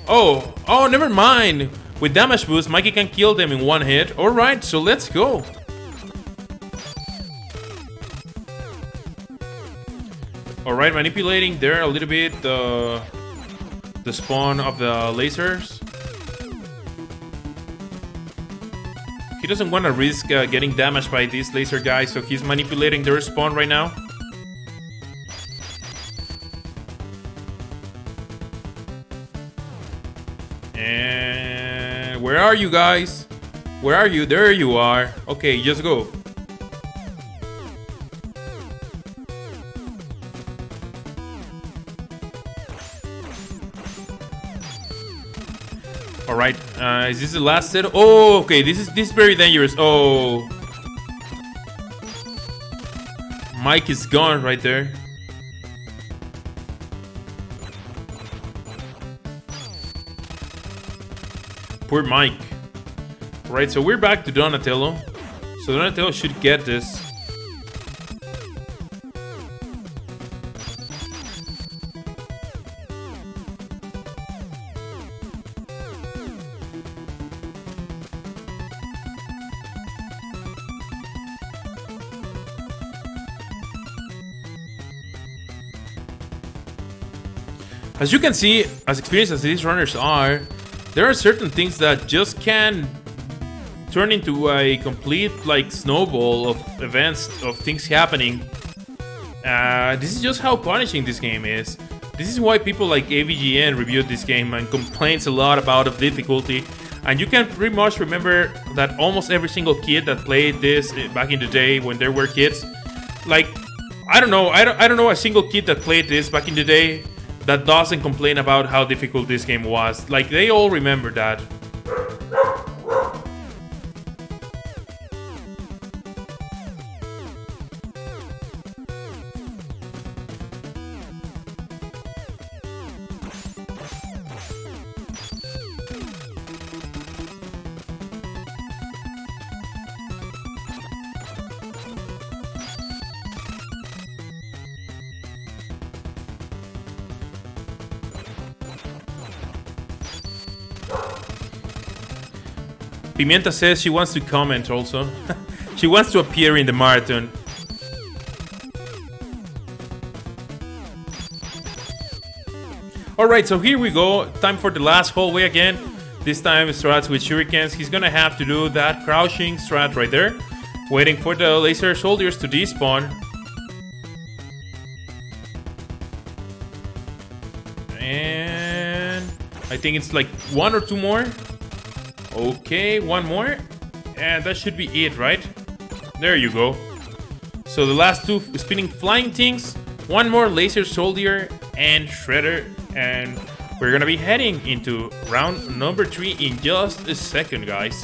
Oh, never mind. With damage boost, Mikey can kill them in one hit. Alright, so let's go. Alright, manipulating there a little bit the spawn of the lasers. He doesn't want to risk getting damaged by these laser guys, so he's manipulating their spawn right now. And where are you guys? Where are you? There you are. Okay, just go. Alright, is this the last set? Oh, okay, this is very dangerous. Oh. Mike is gone right there. Poor Mike. Right, so we're back to Donatello. So Donatello should get this. As you can see, as experienced as these runners are, there are certain things that just can turn into a complete like snowball of events, of things happening. This is just how punishing this game is. This is why people like AVGN reviewed this game and complains a lot about the difficulty. And you can pretty much remember that almost every single kid that played this back in the day when there were kids, like, I don't know a single kid that played this back in the day that doesn't complain about how difficult this game was. Like, they all remember that. Pimienta says she wants to comment also. She wants to appear in the marathon. Alright, so here we go. Time for the last hallway again. This time strats with shurikens. He's gonna have to do that crouching strat right there. Waiting for the laser soldiers to despawn. And I think it's like one or two more. Okay, one more. And that should be it, right? There you go. So the last two spinning flying things. One more laser soldier and shredder. And we're gonna be heading into round number 3 in just a second, guys.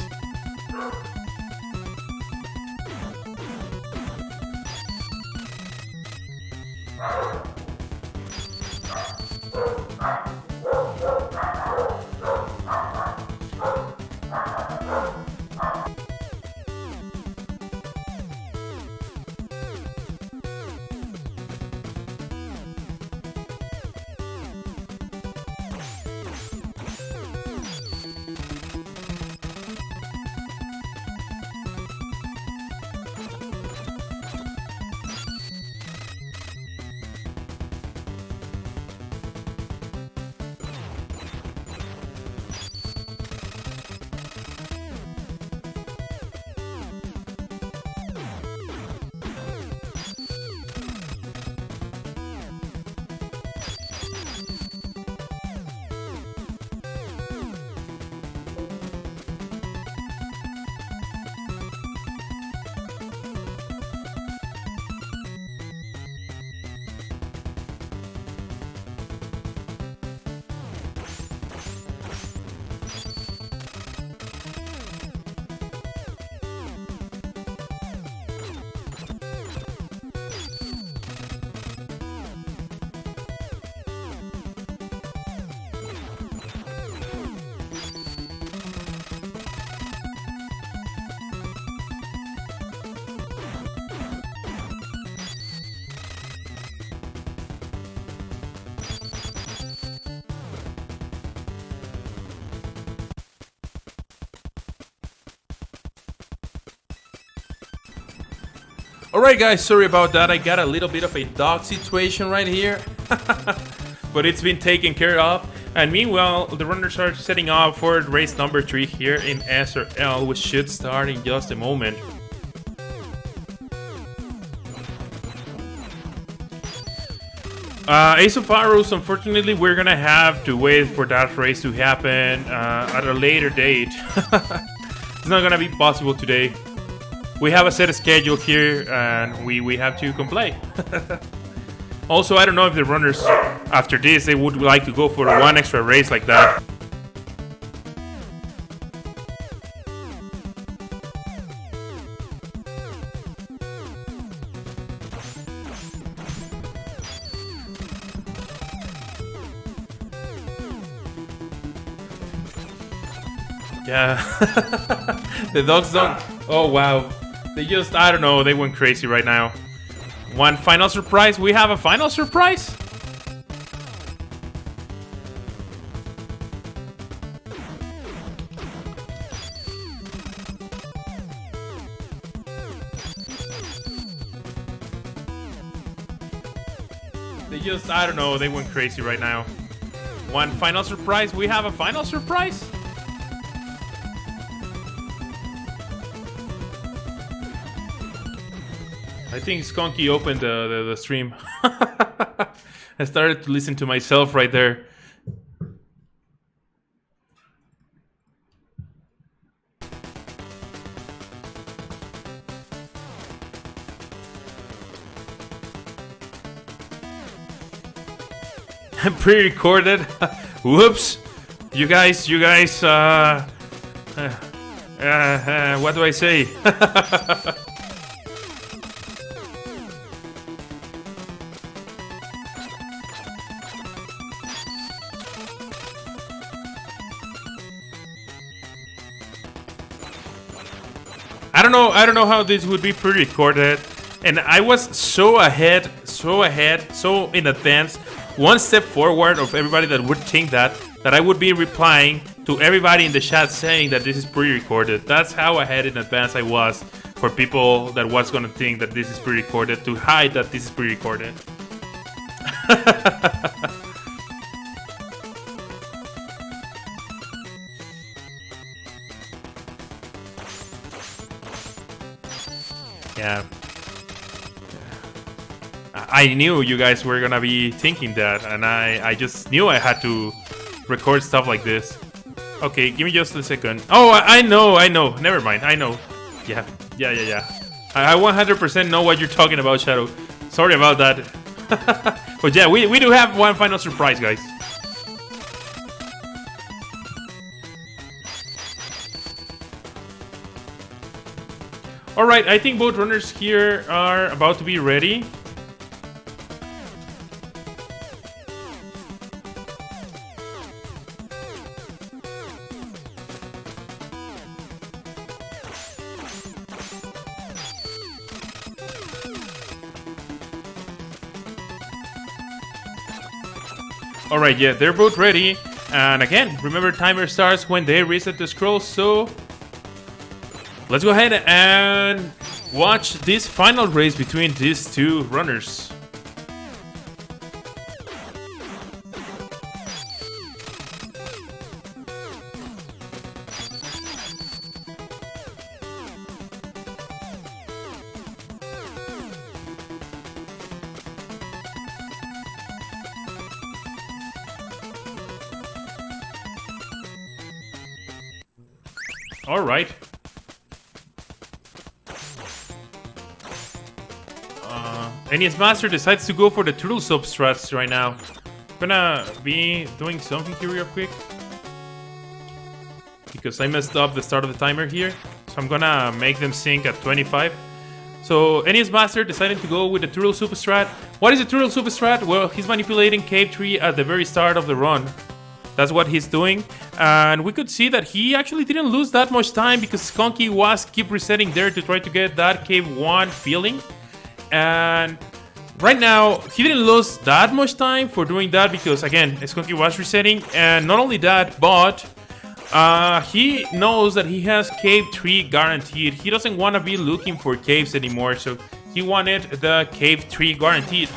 Alright guys, sorry about that. I got a little bit of a dog situation right here. But it's been taken care of. And meanwhile, the runners are setting up for race number 3 here in SRL, which should start in just a moment. Ace of Arrows, unfortunately, we're gonna have to wait for that race to happen at a later date. It's not gonna be possible today. We have a set schedule here, and we have to comply. Also, I don't know if the runners, after this, they would like to go for one extra race like that. Yeah. The dogs don't... Oh, wow. They just, I don't know, they went crazy right now. One final surprise? We have a final surprise? They just, I don't know, they went crazy right now. One final surprise? We have a final surprise? I think Skunky opened the stream. I started to listen to myself right there. Pre-recorded. Whoops. You guys, what do I say? I don't know how this would be pre-recorded, and I was so ahead, so in advance, one step forward of everybody that would think that I would be replying to everybody in the chat saying that this is pre-recorded. That's how ahead in advance I was for people that was gonna think that this is pre-recorded, to hide that this is pre-recorded. Yeah. I knew you guys were gonna be thinking that, and I just knew I had to record stuff like this. Okay, give me just a second. Oh, I know. Never mind, I know. Yeah. I 100% know what you're talking about, Shadow. Sorry about that. But yeah, we do have one final surprise, guys. Alright, I think both runners here are about to be ready. Alright, yeah, they're both ready. And again, remember, timer starts when they reset the scroll, so let's go ahead and watch this final race between these two runners. All right. NESMaster decides to go for the turtle substrates right now. I'm gonna be doing something here real quick, because I messed up the start of the timer here. So I'm gonna make them sync at 25. So NESMaster decided to go with the turtle substrat. What is a turtle substrat? Well, he's manipulating Cave Tree at the very start of the run. That's what he's doing. And we could see that he actually didn't lose that much time, because Skunky was keep resetting there to try to get that Cave 1 feeling. And right now, he didn't lose that much time for doing that, because again, Skunky was resetting. And not only that, but he knows that he has Cave 3 guaranteed. He doesn't want to be looking for caves anymore, so he wanted the Cave 3 guaranteed.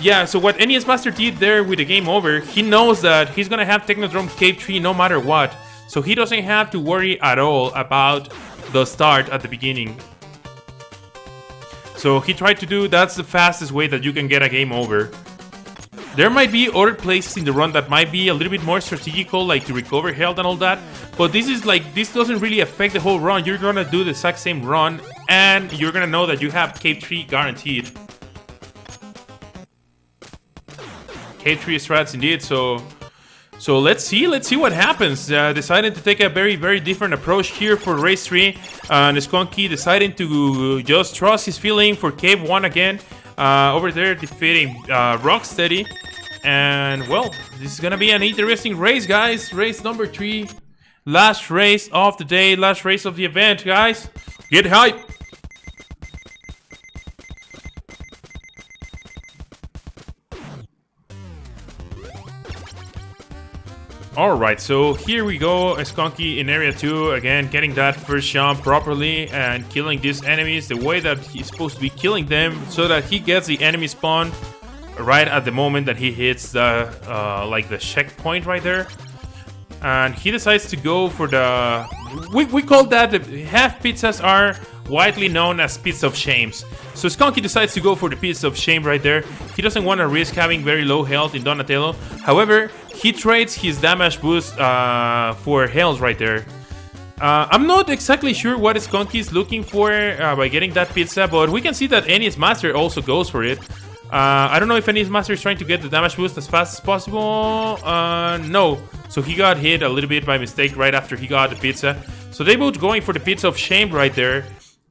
Yeah, so what NESMaster did there with the game over, he knows that he's gonna have Technodrome Cave 3 no matter what. So he doesn't have to worry at all about the start at the beginning. So he tried to do, that's the fastest way that you can get a game over. There might be other places in the run that might be a little bit more strategical, like to recover health and all that. But this is like, this doesn't really affect the whole run. You're gonna do the exact same run, and you're gonna know that you have Cave 3 guaranteed. Cave 3 strats indeed, so let's see what happens. Deciding to take a very different approach here for race 3. And Skunky deciding to just trust his feeling for Cave 1 again. Over there defeating Rocksteady. And well, this is gonna be an interesting race, guys. Race number 3. Last race of the day, last race of the event, guys. Get hype! Alright, so here we go, Skunky in area 2, again, getting that first jump properly and killing these enemies the way that he's supposed to be killing them, so that he gets the enemy spawn right at the moment that he hits the, like the checkpoint right there. And he decides to go for the, we call that, the half pizzas are widely known as Pits of Shames. So Skunky decides to go for the Pits of Shame right there. He doesn't want to risk having very low health in Donatello. However, he trades his damage boost for health right there. I'm not exactly sure what Skunky is looking for by getting that pizza, but we can see that NESMaster also goes for it. I don't know if NESMaster is trying to get the damage boost as fast as possible. No. So he got hit a little bit by mistake right after he got the pizza. So they both going for the Pits of Shame right there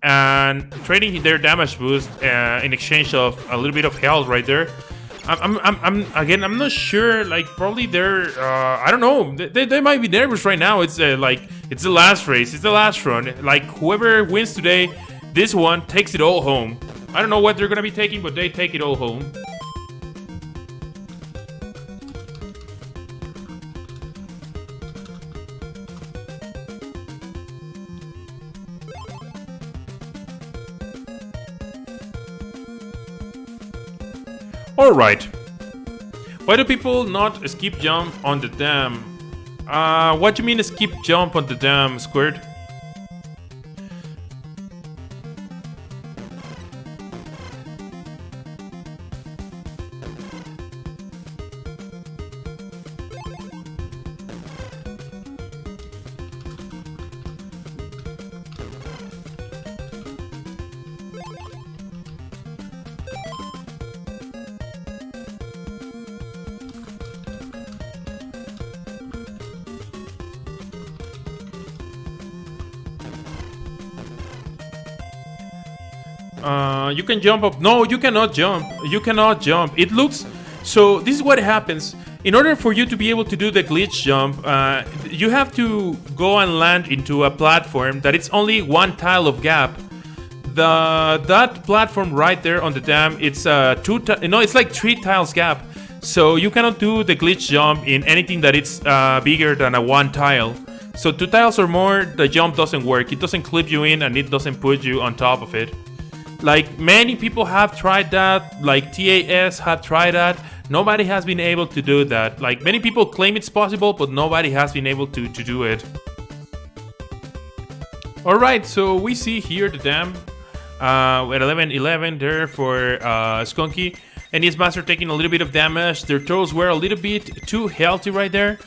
and trading their damage boost in exchange of a little bit of health right there. I'm not sure. Like, probably they're I don't know. They might be nervous right now. It's it's the last race. It's the last run. Like, whoever wins today, this one takes it all home. I don't know what they're gonna be taking, but they take it all home. Alright. Why do people not skip jump on the dam? What do you mean skip jump on the dam, Squirt? You can jump up. No, you cannot jump. You cannot jump. It looks... So, this is what happens. In order for you to be able to do the glitch jump, you have to go and land into a platform that it's only one tile of gap. That platform right there on the dam, it's it's like 3 tiles gap. So, you cannot do the glitch jump in anything that it's bigger than a 1 tile. So, 2 tiles or more, the jump doesn't work. It doesn't clip you in and it doesn't put you on top of it. Like, many people have tried that, like TAS have tried that. Nobody has been able to do that. Like, many people claim it's possible, but nobody has been able to do it. Alright, so we see here the dam at 11-11 there for Skunky. And NESMaster taking a little bit of damage. Their turtles were a little bit too healthy right there.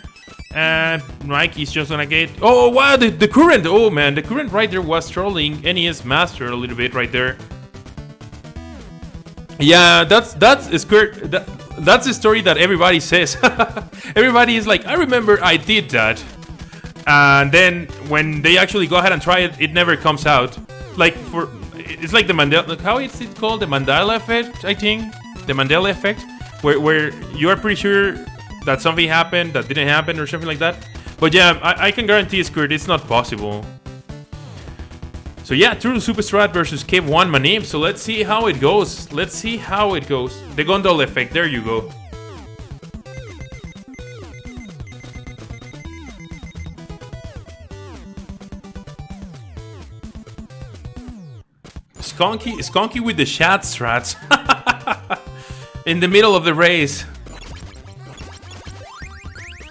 And Mike is just gonna get... Oh, wow, the current! Oh, man, the current right there was trolling NESMaster a little bit right there. Yeah, that's a squirt. That's the story that everybody says. Everybody is like, I remember I did that, and then when they actually go ahead and try it, it never comes out. Like, it's like the Mandela. How is it called? The Mandela effect, I think. The Mandela effect, where you are pretty sure that something happened that didn't happen or something like that. But yeah, I can guarantee, Squirt, it's not possible. So yeah, Turtle Super Strat versus Cave 1 Manip. So let's see how it goes. Let's see how it goes. The Gondol effect, there you go. Skunky with the Shat Strats. In the middle of the race.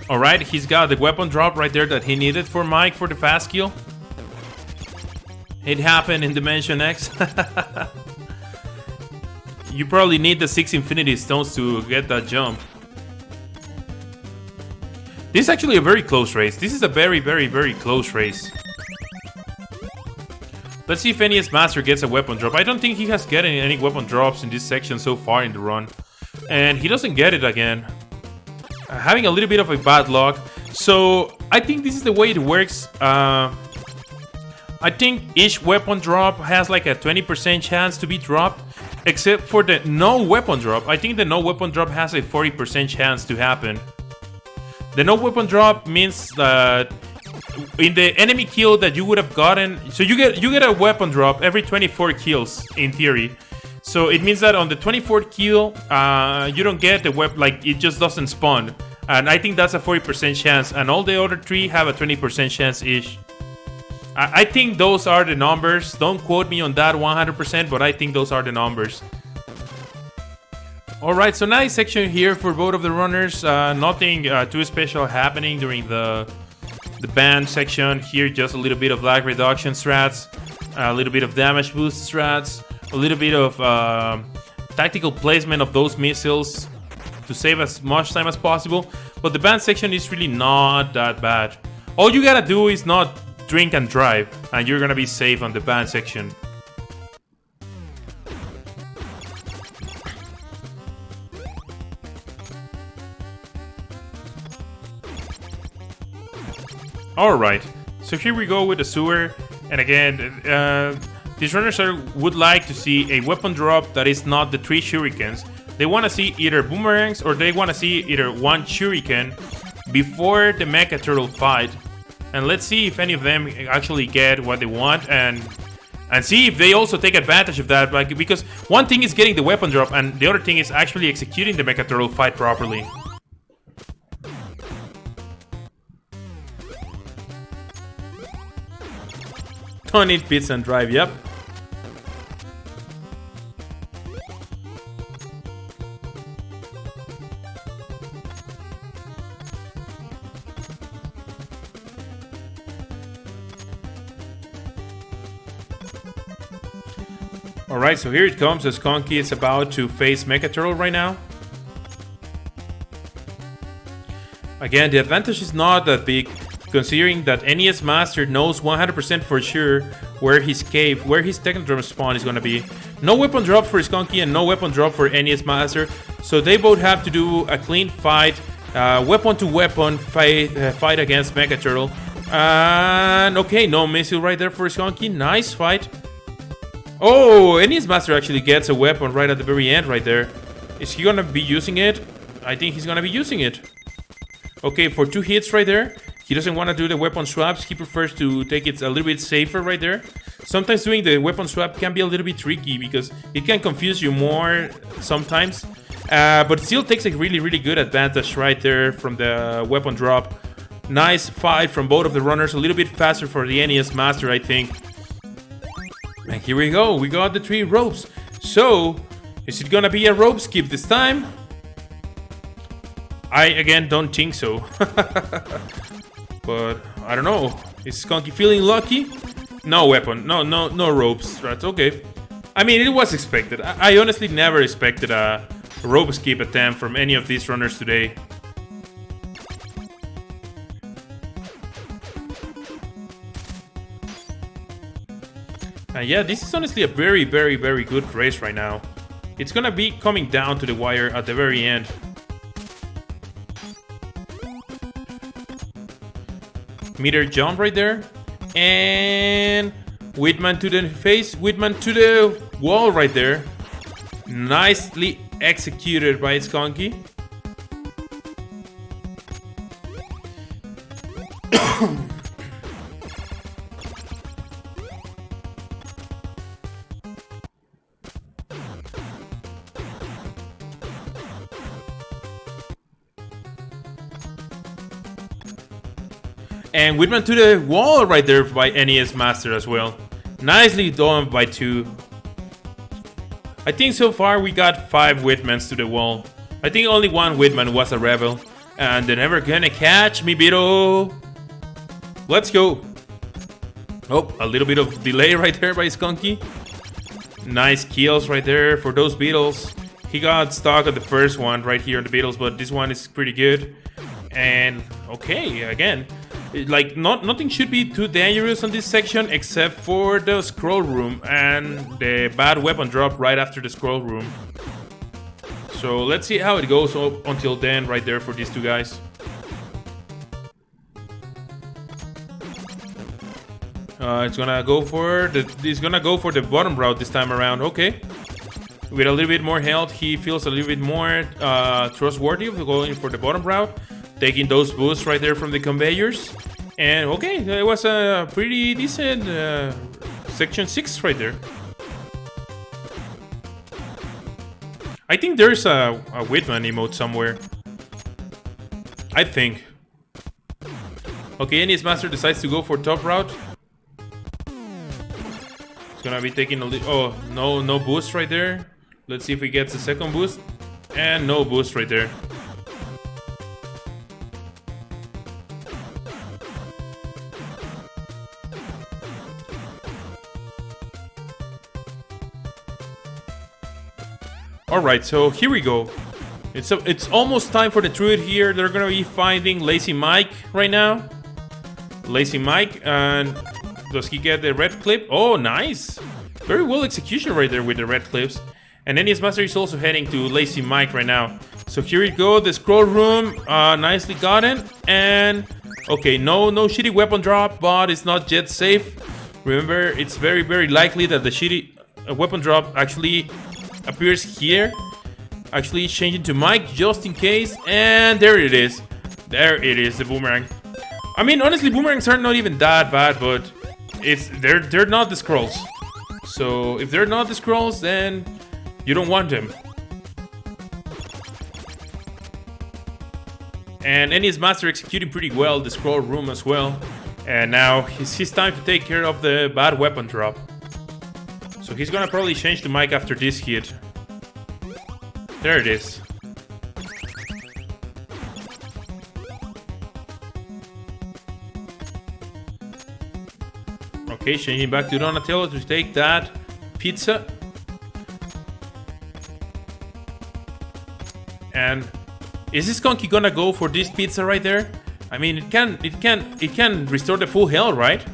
Alright, he's got the weapon drop right there that he needed for Mike for the fast kill. It happened in Dimension X. You probably need the 6 Infinity Stones to get that jump. This is actually a very close race. This is a very, very, very close race. Let's see if NESMaster gets a weapon drop. I don't think he has gotten any weapon drops in this section so far in the run. And he doesn't get it again. Having a little bit of a bad luck. So, I think this is the way it works. I think each weapon drop has like a 20% chance to be dropped, except for the no weapon drop. I think the no weapon drop has a 40% chance to happen. The no weapon drop means that in the enemy kill that you would have gotten, so you get a weapon drop every 24 kills in theory. So it means that on the 24th kill, you don't get the weapon, like it just doesn't spawn. And I think that's a 40% chance, and all the other 3 have a 20% chance each. I think those are the numbers. Don't quote me on that 100%, but I think those are the numbers. Alright, so nice section here for both of the runners. Nothing too special happening during the band section. Here, just a little bit of lag reduction strats. a little bit of damage boost strats, a little bit of tactical placement of those missiles to save as much time as possible. But the band section is really not that bad. All you gotta do is not drink and drive, and you're gonna be safe on the band section. Alright, so here we go with the sewer, and again, these runners would like to see a weapon drop that is not the 3 shurikens. They want to see either boomerangs or they want to see either 1 shuriken before the Mecha Turtle fight. And let's see if any of them actually get what they want, and see if they also take advantage of that, like, because one thing is getting the weapon drop and the other thing is actually executing the Mecha Turtle fight properly. Don't eat pizza and drive, yep. Alright, so here it comes. As Skunky is about to face Mecha Turtle right now. Again, the advantage is not that big, considering that NESMaster knows 100% for sure where his cave, where his Technodrome spawn is going to be. No weapon drop for Skunky and no weapon drop for NESMaster, so they both have to do a clean fight, weapon to weapon fight against Mecha Turtle. And okay, no missile right there for Skunky. Nice fight. Oh, NESMaster actually gets a weapon right at the very end right there. Is he going to be using it? I think he's going to be using it. Okay, for 2 hits right there. He doesn't want to do the weapon swaps. He prefers to take it a little bit safer right there. Sometimes doing the weapon swap can be a little bit tricky because it can confuse you more sometimes. But it still takes a really, really good advantage right there from the weapon drop. Nice fight from both of the runners. A little bit faster for the NESMaster, I think. And here we go. We got the 3 ropes. So, is it gonna be a rope skip this time? I, again, don't think so. But, I don't know. Is Skunky feeling lucky? No weapon. No ropes. Right, okay. I mean, it was expected. I honestly never expected a rope skip attempt from any of these runners today. Yeah, this is honestly a very, very, very good race right now. It's gonna be coming down to the wire at the very end. Meter jump right there. And Whitman to the face, Whitman to the wall right there. Nicely executed by Skunky. And Whitman to the wall right there by NESMaster as well. Nicely done by 2. I think so far we got 5 Whitmans to the wall. I think only 1 Whitman was a rebel. And they're never gonna catch me, Beetle. Let's go. Oh, a little bit of delay right there by Skunky. Nice kills right there for those beetles. He got stuck at the first one right here on the beetles, but this one is pretty good. And okay, again, like nothing should be too dangerous on this section except for the scroll room and the bad weapon drop right after the scroll room. So let's see how it goes up until then right there for these 2 guys. It's gonna go for the bottom route this time around. Okay, with a little bit more health, he feels a little bit more trustworthy of going for the bottom route, taking those boosts right there from the conveyors. And okay, it was a pretty decent section 6 right there. I think there's a Whitman emote somewhere. I think. Okay, NESMaster decides to go for top route. It's gonna be taking a little. Oh, no boost right there. Let's see if he gets a second boost. And no boost right there. Alright, so here we go. It's almost time for the truth here. They're gonna be finding Lazy Mike right now. Lazy Mike, and does he get the red clip? Oh, nice! Very well execution right there with the red clips. And NESMaster is also heading to Lazy Mike right now. So here we go, the scroll room, nicely gotten. And, okay, no shitty weapon drop, but it's not yet safe. Remember, it's very, very likely that the shitty weapon drop actually appears here. Actually changing to Mike just in case. And there it is. There it is, the boomerang. I mean, honestly, boomerangs are not even that bad, but they're not the scrolls. So if they're not the scrolls, then you don't want them. And NESMaster executing pretty well the scroll room as well. And now it's his time to take care of the bad weapon drop. So he's gonna probably change the mic after this hit. There it is. Okay, changing back to Donatello to take that pizza. And is this Skunky gonna go for this pizza right there? I mean, it can restore the full health, right?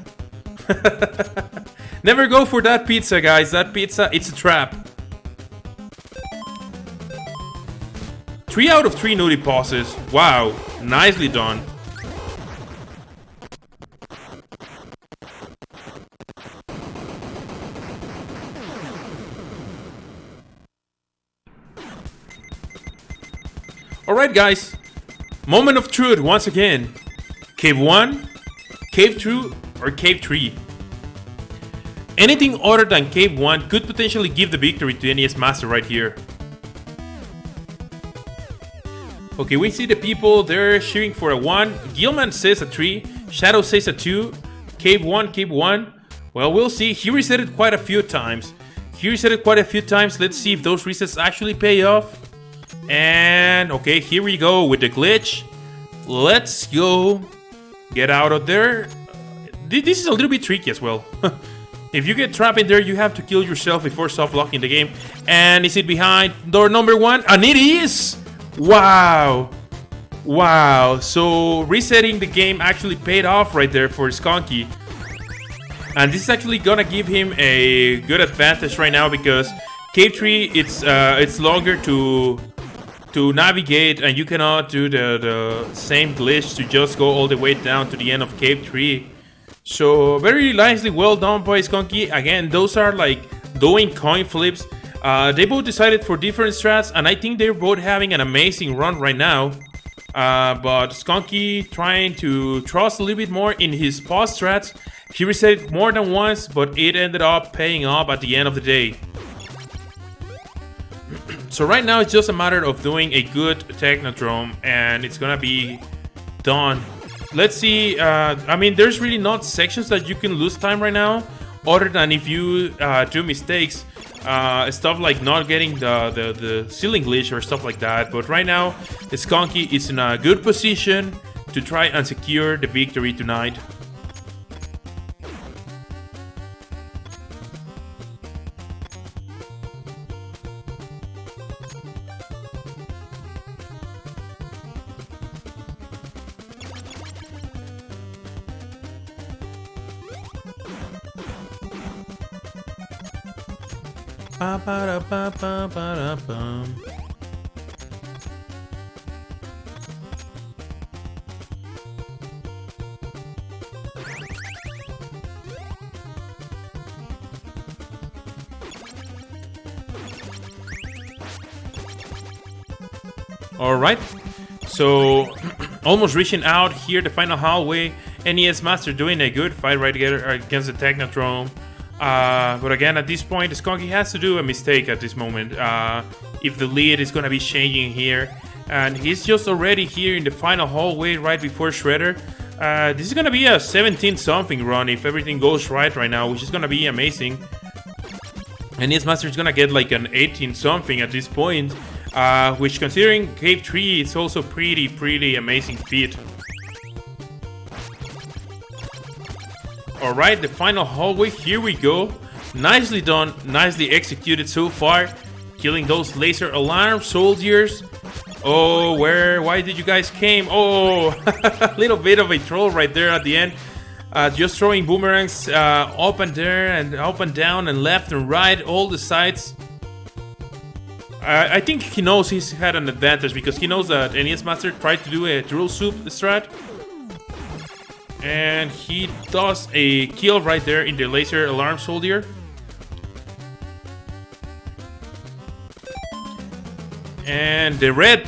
Never go for that pizza, guys. That pizza, it's a trap. 3 out of 3 no deposits. Wow, nicely done. Alright guys, moment of truth once again. Cave 1, Cave 2, or Cave 3? Anything other than Cave 1 could potentially give the victory to NESMaster right here. Okay, we see the people, they're cheering for a 1. Gilman says a 3, Shadow says a 2, Cave 1, Cave 1. Well, we'll see. He reset it quite a few times. Let's see if those resets actually pay off. And okay, here we go with the glitch. Let's go. Get out of there. This is a little bit tricky as well. If you get trapped in there, you have to kill yourself before soft locking the game. And is it behind door number 1? And it is! Wow. Wow. So resetting the game actually paid off right there for Skunky. And this is actually gonna give him a good advantage right now because Cave 3, it's longer to navigate, and you cannot do the same glitch to just go all the way down to the end of Cave 3. So very nicely well done by Skunky. Again, those are like doing coin flips. They both decided for different strats, and I think they're both having an amazing run right now. But Skunky trying to trust a little bit more in his pause strats. He reset it more than once, but it ended up paying off at the end of the day. So right now it's just a matter of doing a good Technodrome, and it's gonna be done. Let's see. I mean, there's really not sections that you can lose time right now, other than if you do mistakes, stuff like not getting the ceiling glitch or stuff like that. But right now, Skunky is in a good position to try and secure the victory tonight. Alright, so almost reaching out here, the final hallway. NESMaster doing a good fight right here against the Technodrome. But again, at this point, Skunky has to do a mistake at this moment. If the lead is going to be changing here. And he's just already here in the final hallway right before Shredder. This is going to be a 17-something run if everything goes right now, which is going to be amazing. And NESMaster is going to get like an 18-something at this point. Which, considering Cave 3, it's also pretty amazing feat. Alright, the final hallway, here we go. Nicely done, nicely executed so far. killing those laser alarm soldiers. Oh, why did you guys came? Oh, a little bit of a troll right there at the end. Just throwing boomerangs up and there and up and down and left and right, all the sides. I think he knows he's had an advantage because he knows that NESMaster tried to do a drill soup strat. And he does a kill right there in the laser alarm soldier. And the red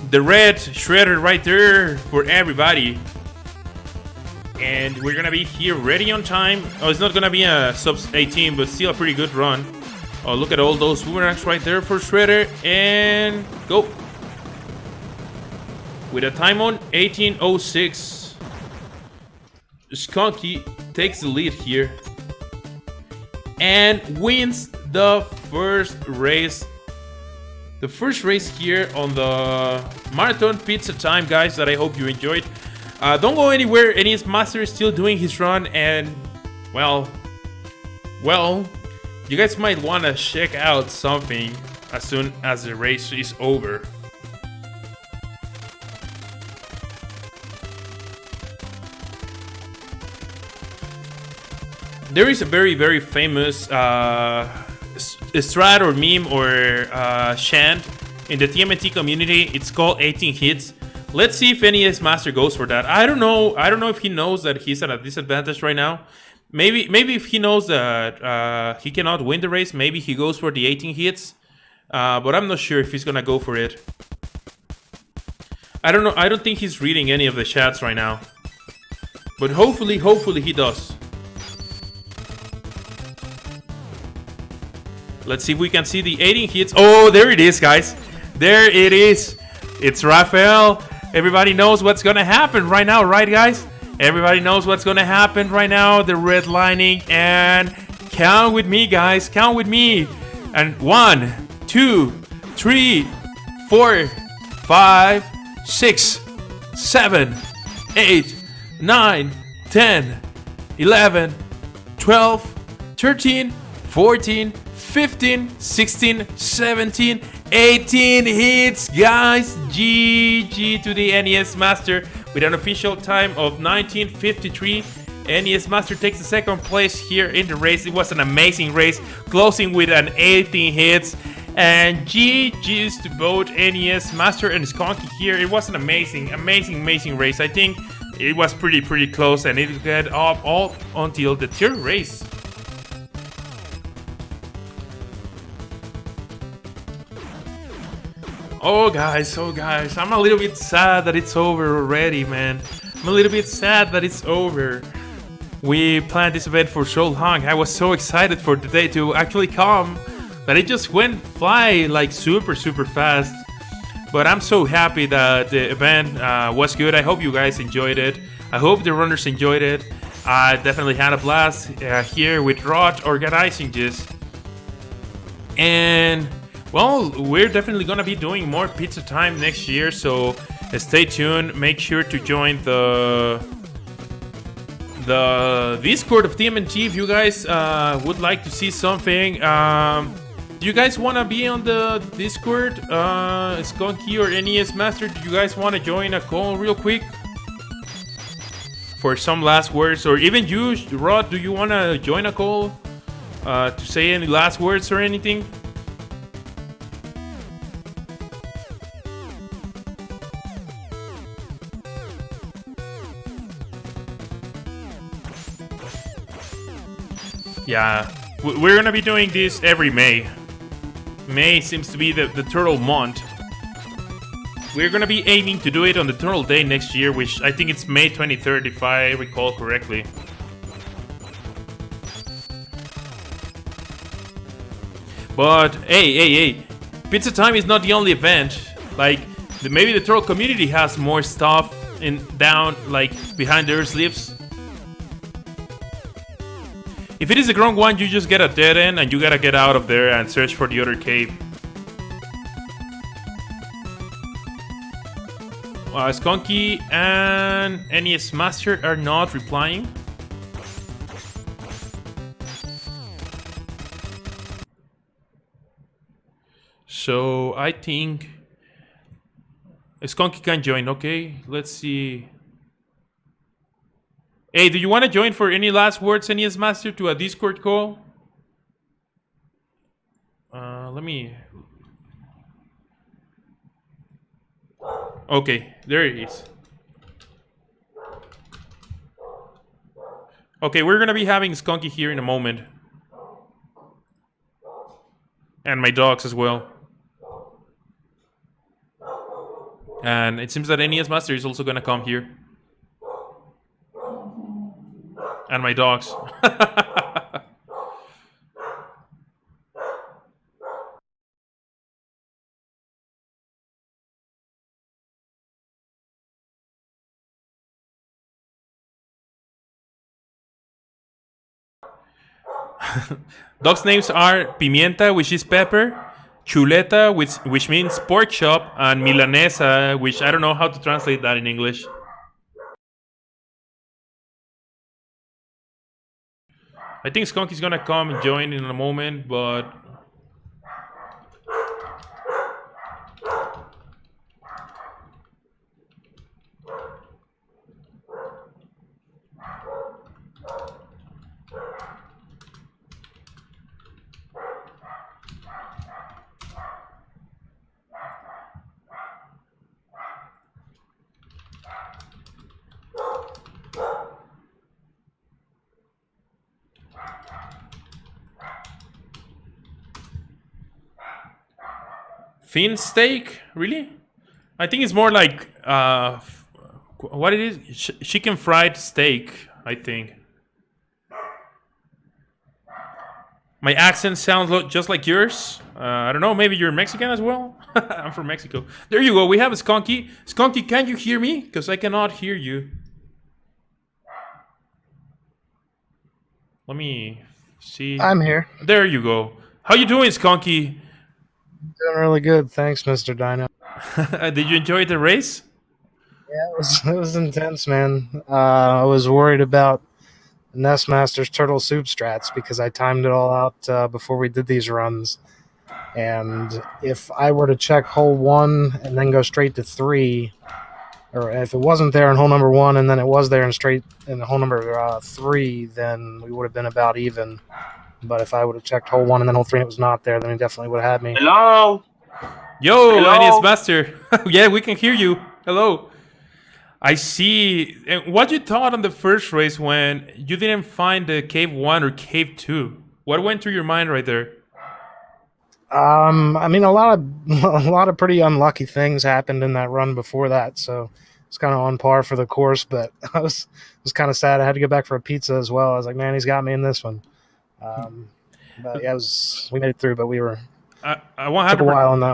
shredder right there for everybody. And we're gonna be here ready on time. Oh, it's not gonna be a sub 18, but still a pretty good run. Oh, look at all those boomerangs right there for Shredder. And go. With a time on 18:06. Skunky takes the lead here. And wins the first race. The first race here on the Marathon Pizza Time, guys, that I hope you enjoyed. Don't go anywhere. NESMaster is still doing his run, and well, you guys might want to check out something as soon as the race is over. There is a very, very famous strat or meme or chant in the TMNT community. It's called 18 hits. Let's see if NESMaster goes for that. I don't know if he knows that he's at a disadvantage right now. Maybe if he knows that he cannot win the race, maybe he goes for the 18 hits. But I'm not sure if he's gonna go for it. I don't know. I don't think he's reading any of the chats right now. But hopefully he does. Let's see if we can see the 18 hits. Oh, there it is, guys. There it is. It's Raphael. Everybody knows what's gonna happen right now, right, guys? Everybody knows what's gonna happen right now. The red lining, and count with me, guys. Count with me. And 1, 2, 3, 4, 5, 6, 7, 8, 9, 10, 11, 12, 13, 14, 15, 16, 17, 18 hits, guys. GG to the NESMaster with an official time of 19:53. NESMaster takes the second place here in the race. It was an amazing race, closing with an 18 hits. And GG's to both NESMaster and Skunky here. It was an amazing race. I think it was pretty close, and it got up all until the third race. Oh guys, I'm a little bit sad that it's over already, man. I'm a little bit sad that it's over. We planned this event for so long. I was so excited for the day to actually come that it just went fly like super fast. But I'm so happy that the event was good. I hope you guys enjoyed it. I hope the runners enjoyed it. I definitely had a blast here with Rod organizing this. And well, we're definitely gonna be doing more pizza time next year, so stay tuned. Make sure to join the Discord of TMNT if you guys would like to see something. Do you guys want to be on the Discord? Skunky or NESMaster, do you guys want to join a call real quick for some last words? Or even you, Rod, do you want to join a call to say any last words or anything? Yeah, we're gonna be doing this every May. May seems to be the turtle month. We're gonna be aiming to do it on the Turtle Day next year, which I think it's May 23rd, if I recall correctly. But hey, Pizza Time is not the only event. Like, maybe the turtle community has more stuff down, like, behind their sleeves. If it is a ground one, you just get a dead end and you gotta get out of there and search for the other cave. Skunky and NESMaster are not replying. So I think Skunky can join. Okay, let's see. Hey, do you want to join for any last words, NESMaster, to a Discord call? Let me. Okay, there it is. Okay, we're gonna be having Skunky here in a moment. And my dogs as well. And it seems that NESMaster is also gonna come here. And my dogs. Dogs' names are Pimienta, which is pepper, Chuleta, which means pork chop, and Milanesa, which I don't know how to translate that in English. I think Skunky's gonna come and join in a moment, but fin steak, really? I think it's more like what it is, chicken fried steak. I think my accent sounds just like yours. I don't know. Maybe you're Mexican as well. I'm from Mexico. There you go. We have a Skunky. Skunky, can you hear me? Because I cannot hear you. Let me see. I'm here. There you go. How you doing, Skunky? Doing really good, thanks, Mr. Dino. Did you enjoy the race? Yeah, it was intense, man. I was worried about NESMaster's turtle soup strats because I timed it all out before we did these runs. And if I were to check hole 1 and then go straight to 3, or if it wasn't there in hole number 1 and then it was there in hole number 3, then we would have been about even. But if I would have checked hole 1 and then hole 3 and it was not there, then he definitely would have had me. Hello? Yo, Hello? NESMaster. Yeah, we can hear you. Hello. I see. And what you thought on the first race when you didn't find the cave 1 or cave 2? What went through your mind right there? I mean, a lot of pretty unlucky things happened in that run before that, so it's kind of on par for the course. But I was kind of sad. I had to go back for a pizza as well. I was like, man, he's got me in this one. But yeah, we made it through, but we were I took a while on that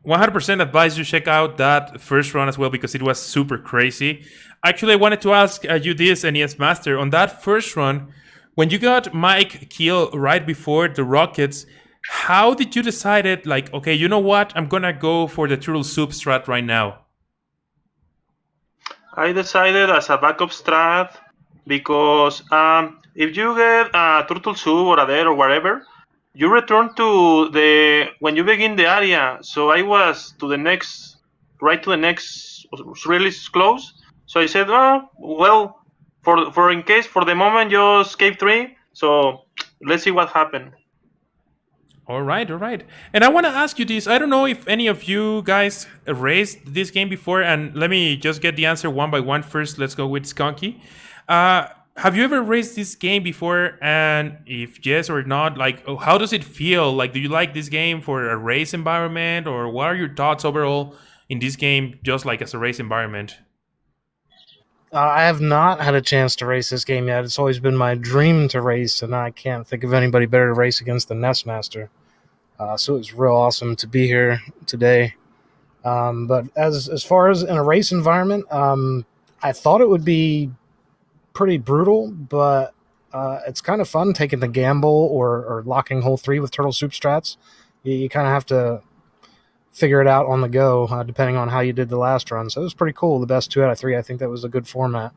one. 100% advise you check out that first run as well because it was super crazy. Actually, I wanted to ask you this, NESMaster. On that first run, when you got Mike killed right before the rockets, how did you decide it? Like, okay, you know what? I'm gonna go for the turtle soup strat right now. I decided as a backup strat because if you get a turtle soup or a dead or whatever, you return to when you begin the area. So I was right to the next, really close. So I said, well, for in case, for the moment, just cave 3. So let's see what happened. All right. And I want to ask you this. I don't know if any of you guys raced this game before, and let me just get the answer one by one first. Let's go with Skunky. Have you ever raced this game before? And if yes or not, like, how does it feel? Like, do you like this game for a race environment, or what are your thoughts overall in this game, just like as a race environment? I have not had a chance to race this game yet. It's always been my dream to race, and I can't think of anybody better to race against than NESMaster. So it was real awesome to be here today. But as far as in a race environment, I thought it would be pretty brutal, but it's kind of fun taking the gamble or locking hole 3 with turtle soup strats. You kind of have to figure it out on the go, depending on how you did the last run. So it was pretty cool. The best 2 out of 3. I think that was a good format.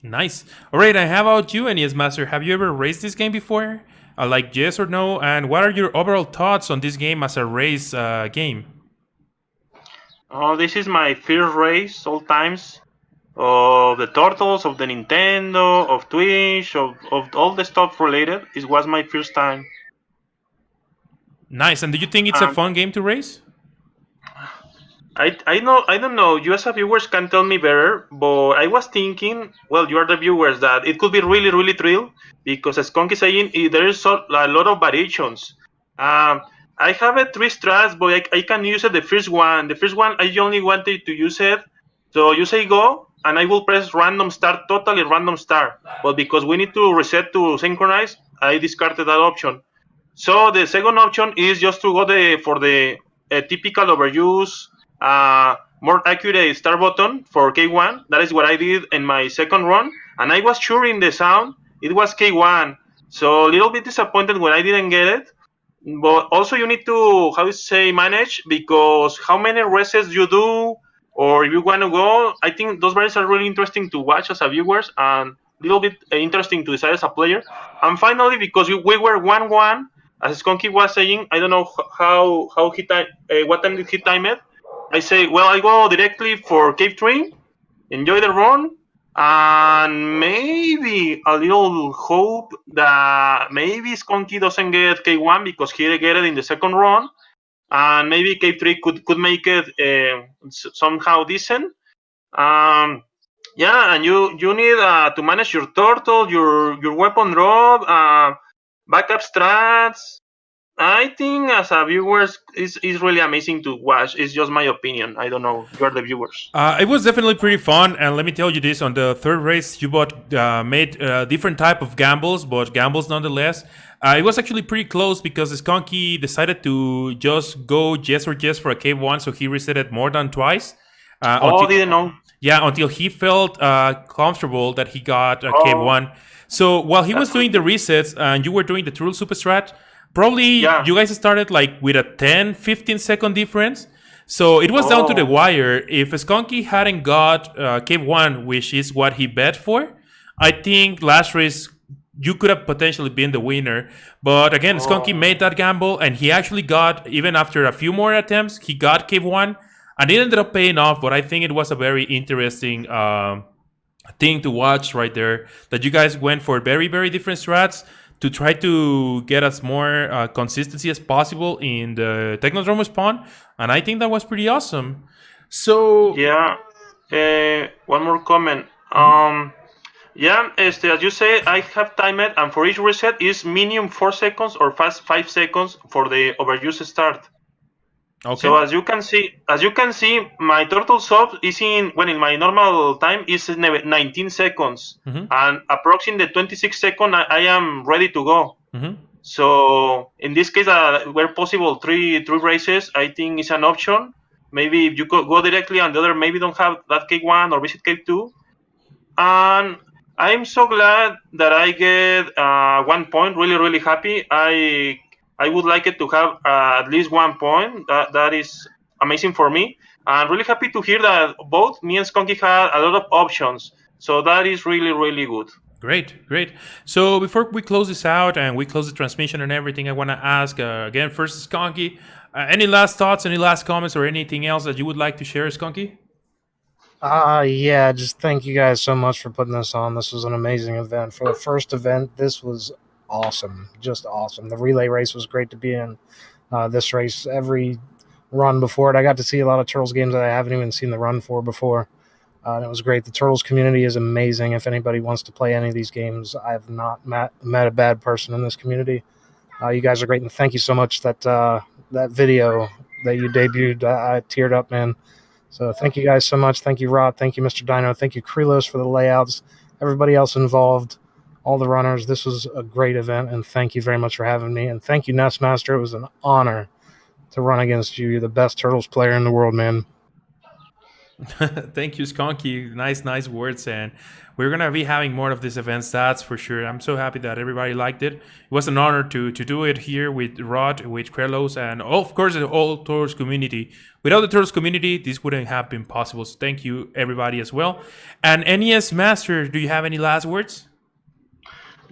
Nice. All right. And how about you, NESMaster? Have you ever raced this game before? Like yes or no? And what are your overall thoughts on this game as a race game? Oh, this is my first race all times of the Turtles, of the Nintendo, of Twitch, of all the stuff related. It was my first time. Nice. And do you think it's a Um, fun game to race? I don't know. You as a viewers can tell me better, but I was thinking, well, you are the viewers, that it could be really thrill because as Konki saying, there is a lot of variations. Um, I have a three strats, but I can use it the first one. The first one I only wanted to use it. So you say go, and I will press random start, totally random start. But because we need to reset to synchronize, I discarded that option. So the second option is just to go for the typical overuse, more accurate start button for K1. That is what I did in my second run, and I was sure in the sound it was K1. So a little bit disappointed when I didn't get it. But also you need to how to say manage because how many resets you do or if you want to go. I think those variants are really interesting to watch as a viewers and a little bit interesting to decide as a player. And finally, because we were 1-1, as Skunky was saying, I don't know how he time what time did he time it. I say, well, I go directly for Cave Train, enjoy the run, and maybe a little hope that maybe Skunky doesn't get K1 because he get it in the second run, and maybe K3 could make it somehow decent. Um, yeah, and you need to manage your turtle, your weapon drop, backup strats. I think as a viewers, is really amazing to watch. It's just my opinion. I don't know. You're the viewers. It was definitely pretty fun, and let me tell you this: on the third race, you bought made different type of gambles, but gambles nonetheless. It was actually pretty close because Skunky decided to just go yes or yes for a cave one, so he reset it more than twice. Oh, didn't know. Yeah, until he felt comfortable that he got a cave Oh, one. So while he was that's doing the resets and you were doing the Turtle Super Strat, probably yeah. you guys started like with a 10-15 second difference. So it was down to the Oh, wire. If Skunky hadn't got cave one, which is what he bet for, I think last race you could have potentially been the winner. But again, Skunky oh, made that gamble and he actually got, even after a few more attempts, he got cave one and it ended up paying off. But I think it was a very interesting thing to watch right there, that you guys went for very different strats to try to get as more consistency as possible in the Technodrome spawn, and I think that was pretty awesome. So yeah. One more comment. mhm. Yeah, as you say, I have timed, and for each reset is minimum 4 seconds or fast 5 seconds for the overuse start. So Okay. as you can see, my turtle sub is in my normal time is 19 seconds, Hmm. and approximately the 26 second I am ready to go. Hmm. So in this case, where possible, three races, I think is an option. Maybe if you could go directly and the other maybe don't have that K1 or visit K2. And I'm so glad that I get 1 point. Really happy. I would like it to have at least 1 point. That is amazing for me. And really happy to hear that both me and Skunky had a lot of options. So that is really good. Great. So before we close this out and we close the transmission and everything, I want to ask again first, Skunky, any last thoughts, any last comments, or anything else that you would like to share, Skunky? Yeah, just thank you guys so much for putting this on. This was an amazing event. For the first event, this was awesome. Just awesome. The relay race was great to be in. This race, every run before it, I got to see a lot of Turtles games that I haven't even seen the run for before. And it was great. The Turtles community is amazing. If anybody wants to play any of these games, I have not met a bad person in this community. You guys are great, and thank you so much that video that you debuted. I teared up, man. So thank you guys so much. Thank you, Rod. Thank you, Mr. Dino. Thank you, Krelos, for the layouts. Everybody else involved, all the runners. This was a great event, and thank you very much for having me. And thank you, NESMaster. It was an honor to run against you. You're the best Turtles player in the world, man. Thank you, Skunky. Nice words, and we're gonna be having more of these events. That's for sure. I'm so happy that everybody liked it. It was an honor to do it here with Rod, with Krelos, and of course the whole Turtles community. Without the Turtles community, this wouldn't have been possible. So thank you, everybody, as well. And NES Master, do you have any last words?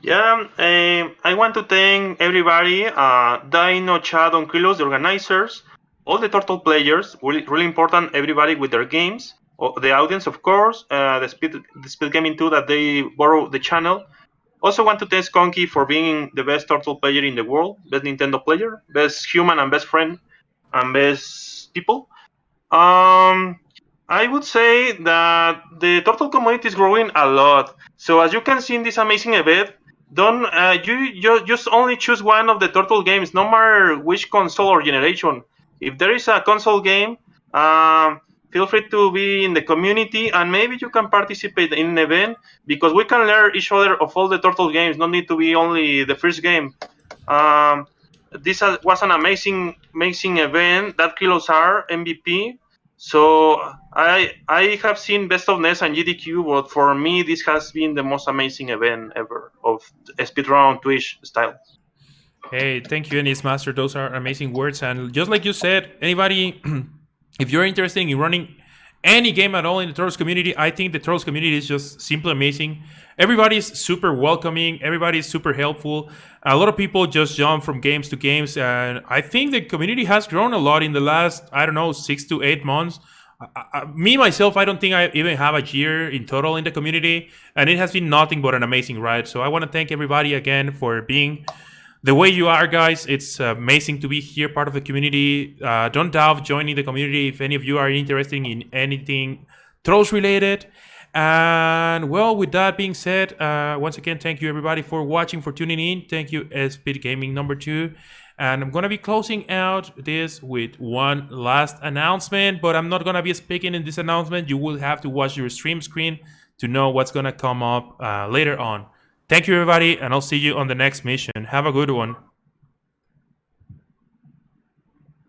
Yeah, I want to thank everybody, Dino, Chad, Onkilos, the organizers, all the Turtle players, really, really important, everybody with their games, the audience, of course, the Speed Gaming 2 that they borrow the channel. Also want to thank Skunky for being the best Turtle player in the world, best Nintendo player, best human and best friend, and best people. Um, I would say that the turtle community is growing a lot. So as you can see in this amazing event, don't you just only choose one of the turtle games, no matter which console or generation. If there is a console game, um, feel free to be in the community and maybe you can participate in an event because we can learn each other of all the turtle games. No need to be only the first game. Um, this was an amazing event. That Kilos are MVP. So I have seen Best of NES and GDQ, but for me this has been the most amazing event ever of speedrun on Twitch style. Hey, thank you, NESMaster. Those are amazing words. And just like you said, anybody, if you're interested in running any game at all in the Trolls community, I think the Trolls community is just simply amazing. Everybody's super welcoming. Everybody's super helpful. A lot of people just jump from games to games. And I think the community has grown a lot in the last, I don't know, 6 to 8 months. Me, myself, I don't think I even have a year in total in the community. And it has been nothing but an amazing ride. So I want to thank everybody again for being the way you are, guys. It's amazing to be here, part of the community. Don't doubt joining the community if any of you are interested in anything Trolls related. And well, with that being said, once again, thank you everybody for watching, for tuning in. Thank you, Speed Gaming number 2. And I'm going to be closing out this with one last announcement, but I'm not going to be speaking in this announcement. You will have to watch your stream screen to know what's going to come up later on. Thank you, everybody, and I'll see you on the next mission. Have a good one.